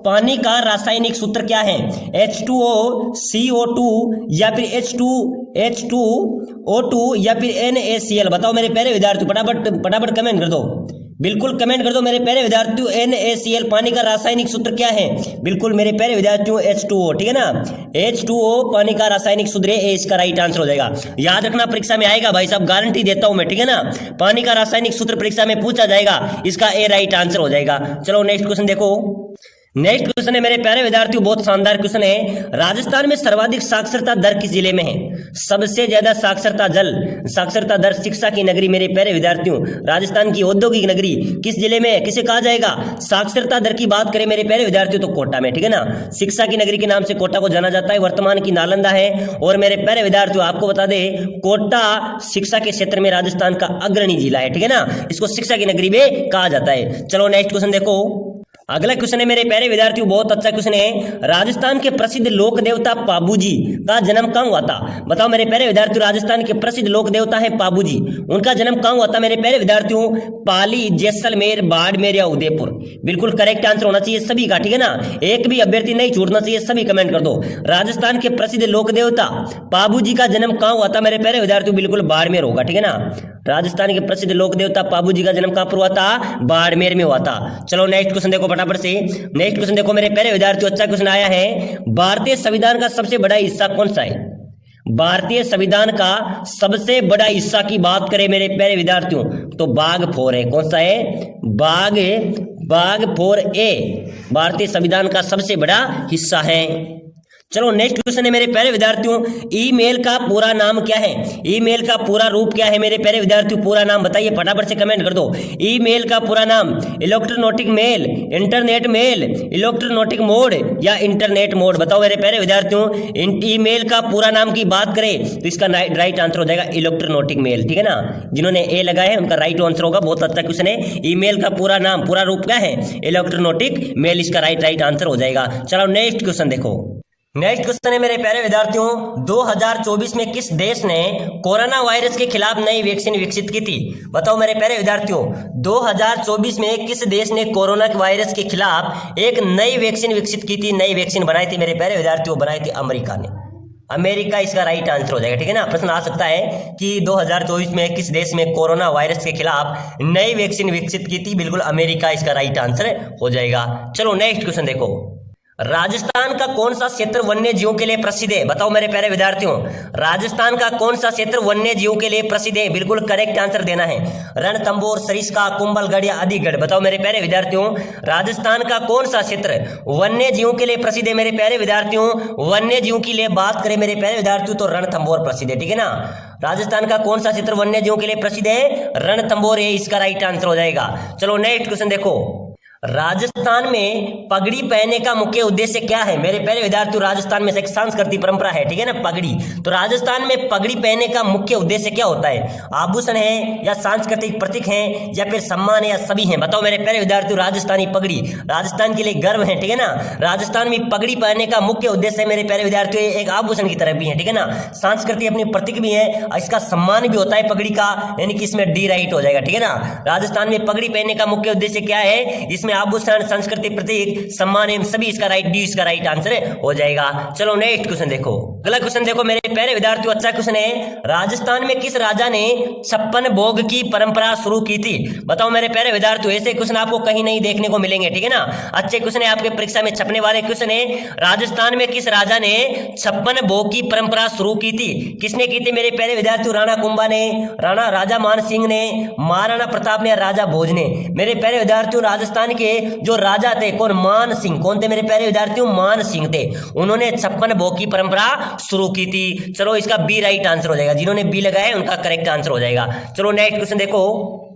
पानी का रासायनिक सूत्र क्या है? H2O, CO2 या फिर H2O2 या फिर NaCl? बताओ मेरे प्यारे विद्यार्थियों, फटाफट कमेंट कर दो, बिल्कुल कमेंट कर दो मेरे प्यारे विद्यार्थियों। NaCl पानी का रासायनिक सूत्र क्या है? बिल्कुल मेरे प्यारे विद्यार्थियों H2O, ठीक है ना। H2O पानी का रासायनिक सूत्र है, ए इसका राइट आंसर हो जाएगा। याद रखना, परीक्षा में आएगा भाई साहब, गारंटी देता हूं मैं, ठीक है ना। पानी का रासायनिक सूत्र परीक्षा में पूछा जाएगा, इसका ए राइट आंसर हो जाएगा। चलो नेक्स्ट क्वेश्चन देखो, नेक्स्ट क्वेश्चन है मेरे प्यारे विद्यार्थियों, बहुत शानदार क्वेश्चन है। राजस्थान में सर्वाधिक साक्षरता दर किस जिले में है? सबसे ज्यादा साक्षरता दर शिक्षा की नगरी मेरे प्यारे विद्यार्थियों, राजस्थान की औद्योगिक नगरी किस जिले में है? किसे कहा जाएगा? साक्षरता दर की बात करें मेरे प्यारे विद्यार्थियों तो कोटा में, ठीक है ना। शिक्षा की नगरी के नाम से कोटा को जाना जाता है, वर्तमान की नालंदा है। और मेरे प्यारे विद्यार्थियों आपको बता दे, कोटा शिक्षा के क्षेत्र में राजस्थान का अग्रणी जिला है, ठीक है ना। इसको शिक्षा की नगरी भी कहा जाता है। चलो नेक्स्ट क्वेश्चन देखो, अगला क्वेश्चन है मेरे प्यारे विद्यार्थियों, बहुत अच्छा क्वेश्चन है। राजस्थान के प्रसिद्ध लोक देवता पाबूजी का जन्म कहाँ हुआ था? बताओ मेरे प्यारे विद्यार्थियों, राजस्थान के प्रसिद्ध लोक देवता है पाबूजी, उनका जन्म कहाँ हुआ था मेरे प्यारे विद्यार्थियों? पाली, जैसलमेर, बाड़मेर या उदयपुर? बिल्कुल करेक्ट आंसर होना चाहिए सभी का, ठीक है ना। एक भी अभ्यर्थी नहीं छूटना चाहिए, सभी कमेंट कर दो। राजस्थान के प्रसिद्ध लोक देवता पाबूजी का जन्म कहाँ हुआ था मेरे प्यारे विद्यार्थियों? बिल्कुल बाड़मेर होगा, ठीक है ना। राजस्थान के प्रसिद्ध लोक देवता पाबूजी का जन्म कहाँ पर हुआ था? बाड़मेर में हुआ था। चलो नेक्स्ट क्वेश्चन देखो फटाफट से, नेक्स्ट क्वेश्चन देखो मेरे प्यारे विद्यार्थियों, अच्छा क्वेश्चन आया है। भारतीय संविधान का सबसे बड़ा हिस्सा कौन सा है? भारतीय संविधान का सबसे बड़ा हिस्सा की बात करें मेरे प्यारे विद्यार्थियों तो बाघ 4 है। कौन सा है? बाघ 4A भारतीय संविधान का सबसे बड़ा हिस्सा है। चलो नेक्स्ट क्वेश्चन है मेरे प्यारे विद्यार्थियों, ईमेल का पूरा नाम क्या है? ईमेल का पूरा रूप क्या है मेरे प्यारे विद्यार्थियों? पूरा नाम बताइए, फटाफट से कमेंट कर दो। ईमेल का पूरा नाम, electronic mail, internet mail, electronic mode या इंटरनेट मोड? बताओ मेरे प्यारे विद्यार्थियों, ईमेल का पूरा नाम की बात करें तो इसका राइट आंसर हो जाएगा इलेक्ट्रॉनिक मेल, ठीक है ना। जिन्होंने ए लगाया है उनका राइट आंसर होगा। बहुत अच्छा क्वेश्चन है। ईमेल का पूरा नाम, पूरा रूप क्या है? इलेक्ट्रॉनिक मेल, इसका राइट आंसर हो जाएगा। चलो नेक्स्ट क्वेश्चन देखो, नेक्स्ट क्वेश्चन है मेरे प्यारे विद्यार्थियों, 2024 में किस देश ने कोरोना वायरस के खिलाफ नई वैक्सीन विकसित की थी? बताओ मेरे प्यारे विद्यार्थियों, 2024 में किस देश ने कोरोना वायरस के खिलाफ एक नई वैक्सीन विकसित की थी, नई वैक्सीन बनाई थी मेरे प्यारे विद्यार्थियों? बनाई थी अमेरिका ने। अमेरिका इसका राइट आंसर हो जाएगा, ठीक है ना। प्रश्न आ सकता है कि 2024 में किस देश में कोरोना वायरस के खिलाफ नई वैक्सीन विकसित की थी? बिल्कुल अमेरिका इसका राइट आंसर हो जाएगा। चलो नेक्स्ट क्वेश्चन देखो, राजस्थान का कौन सा क्षेत्र वन्य जीवों के लिए प्रसिद्ध है? बताओ मेरे प्यारे विद्यार्थियों, राजस्थान का कौन सा क्षेत्र वन्य जीवों के लिए प्रसिद्ध है? बिल्कुल करेक्ट आंसर देना है। रणथंभौर, सरिस्का, कुंभलगढ़ या अधिगढ़? बताओ मेरे प्यारे विद्यार्थियों, राजस्थान का कौन सा क्षेत्र वन्य जीवों के लिए प्रसिद्ध है? मेरे प्यारे विद्यार्थियों, वन्य जीवों की लिए बात करें मेरे प्यारे विद्यार्थियों तो रणथंभौर प्रसिद्ध है, ठीक है ना। राजस्थान का कौन सा क्षेत्र वन्य जीवों के लिए प्रसिद्ध है? रणथंभौर, ये इसका राइट आंसर हो जाएगा। चलो नेक्स्ट क्वेश्चन देखो, राजस्थान में पगड़ी पहनने का मुख्य उद्देश्य क्या है? मेरे प्यारे विद्यार्थियों, राजस्थान में एक सांस्कृतिक परंपरा है, ठीक है ना, पगड़ी। तो राजस्थान में पगड़ी पहनने का मुख्य उद्देश्य क्या होता है? आभूषण है या सांस्कृतिक प्रतीक है या फिर सम्मान है या सभी हैं? बताओ मेरे प्यारे विद्यार्थियों, राजस्थानी पगड़ी राजस्थान के लिए गर्व है, ठीक है ना। राजस्थान में पगड़ी पहनने का मुख्य उद्देश्य है मेरे प्यारे विद्यार्थियों, एक आभूषण की तरह भी है, ठीक है ना, सांस्कृतिक अपनी प्रतीक भी है, इसका सम्मान भी होता है पगड़ी का, यानी कि इसमें डी राइट हो जाएगा, ठीक है ना। राजस्थान में पगड़ी पहनने का मुख्य उद्देश्य क्या है? इसमें आभूषण, सांस्कृतिक प्रतीक, सम्मान एवं सभी, इसका राइट डी इसका राइट आंसर हो जाएगा। चलो नेक्स्ट क्वेश्चन देखो, अगला क्वेश्चन देखो मेरे प्यारे विद्यार्थियों, अच्छा क्वेश्चन है, राजस्थान में किस राजा ने 56 भोग की परंपरा शुरू की थी? बताओ मेरे प्यारे विद्यार्थियों, ऐसे क्वेश्चन आपको कहीं नहीं देखने को मिलेंगे, ठीक है ना, अच्छे क्वेश्चन है, आपके परीक्षा में छपने वाले क्वेश्चन है। राजस्थान में किस राजा ने 56 भोग की परंपरा शुरू की थी? किसने की थी मेरे प्यारे विद्यार्थियों? राणा कुंभा ने, राणा राजा मान सिंह ने, महाराणा प्रताप ने, राजा भोज ने? मेरे प्यारे विद्यार्थियों, राजस्थान के जो राजा थे कौन? मान सिंह। कौन थे मेरे प्यारे विद्यार्थियों? मान सिंह थे, उन्होंने 56 भोग की परंपरा शुरू की थी। चलो इसका बी राइट आंसर हो जाएगा, जिन्होंने बी लगाया उनका करेक्ट आंसर हो जाएगा। चलो नेक्स्ट क्वेश्चन देखो,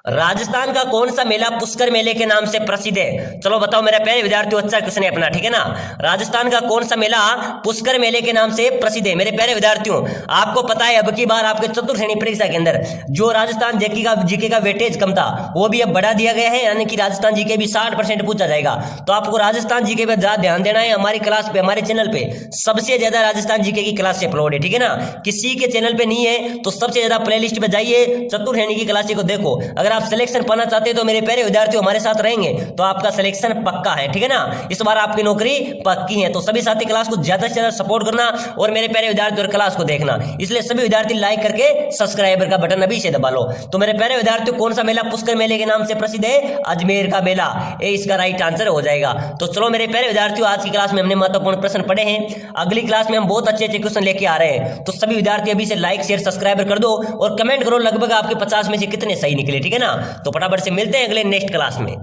राजस्थान का कौन सा मेला पुष्कर मेले के नाम से प्रसिद्ध है? चलो बताओ मेरे प्यारे विद्यार्थियों, अच्छा क्वेश्चन है अपना, ठीक है ना। राजस्थान का कौन सा मेला पुष्कर मेले के नाम से प्रसिद्ध है? मेरे प्यारे विद्यार्थियों, आपको पता है अब की बार आपके चतुर्थ श्रेणी परीक्षा के अंदर जो राजस्थान जीके का वेटेज कम था वो भी अब बढ़ा दिया गया है, यानी कि राजस्थान जीके भी 60% पूछा जाएगा। तो आपको राजस्थान जीके पे ज्यादा ध्यान देना है। हमारी क्लास पे, हमारे चैनल पे सबसे ज्यादा राजस्थान जीके की क्लास अपलोड है, ठीक है ना। किसी के चैनल पे नहीं है तो सबसे ज्यादा प्ले लिस्ट पे जाइए, चतुर्थ श्रेणी की क्लास को देखो। अगर आप सिलेक्शन पाना चाहते हैं तो मेरे प्यारे विद्यार्थी हमारे साथ रहेंगे तो आपका सिलेक्शन पक्का है, ठीक है ना, इस बार आपकी नौकरी पक्की है। तो सभी साथी क्लास को ज्यादा से ज्यादा सपोर्ट करना और मेरे प्यारे विद्यार्थी और क्लास को देखना, इसलिए सभी विद्यार्थी लाइक करके सब्सक्राइबर का बटन अभी से दबा लो। तो मेरे प्यारे विद्यार्थी, कौन सा मेला पुष्कर मेले के नाम से प्रसिद्ध है? अजमेर का मेला, ये इसका राइट आंसर हो जाएगा। तो चलो मेरे प्यारे विद्यार्थियों, आज की क्लास में हमने महत्वपूर्ण प्रश्न पढ़े हैं, अगली क्लास में हम बहुत अच्छे अच्छे क्वेश्चन लेके आ रहे हैं। तो सभी विद्यार्थी अभी से लाइक शेयर सब्सक्राइबर कर दो और कमेंट करो लगभग आपके 50 में से कितने सही निकले, ठीक है ना। तो फटाफट से मिलते हैं अगले नेक्स्ट क्लास में।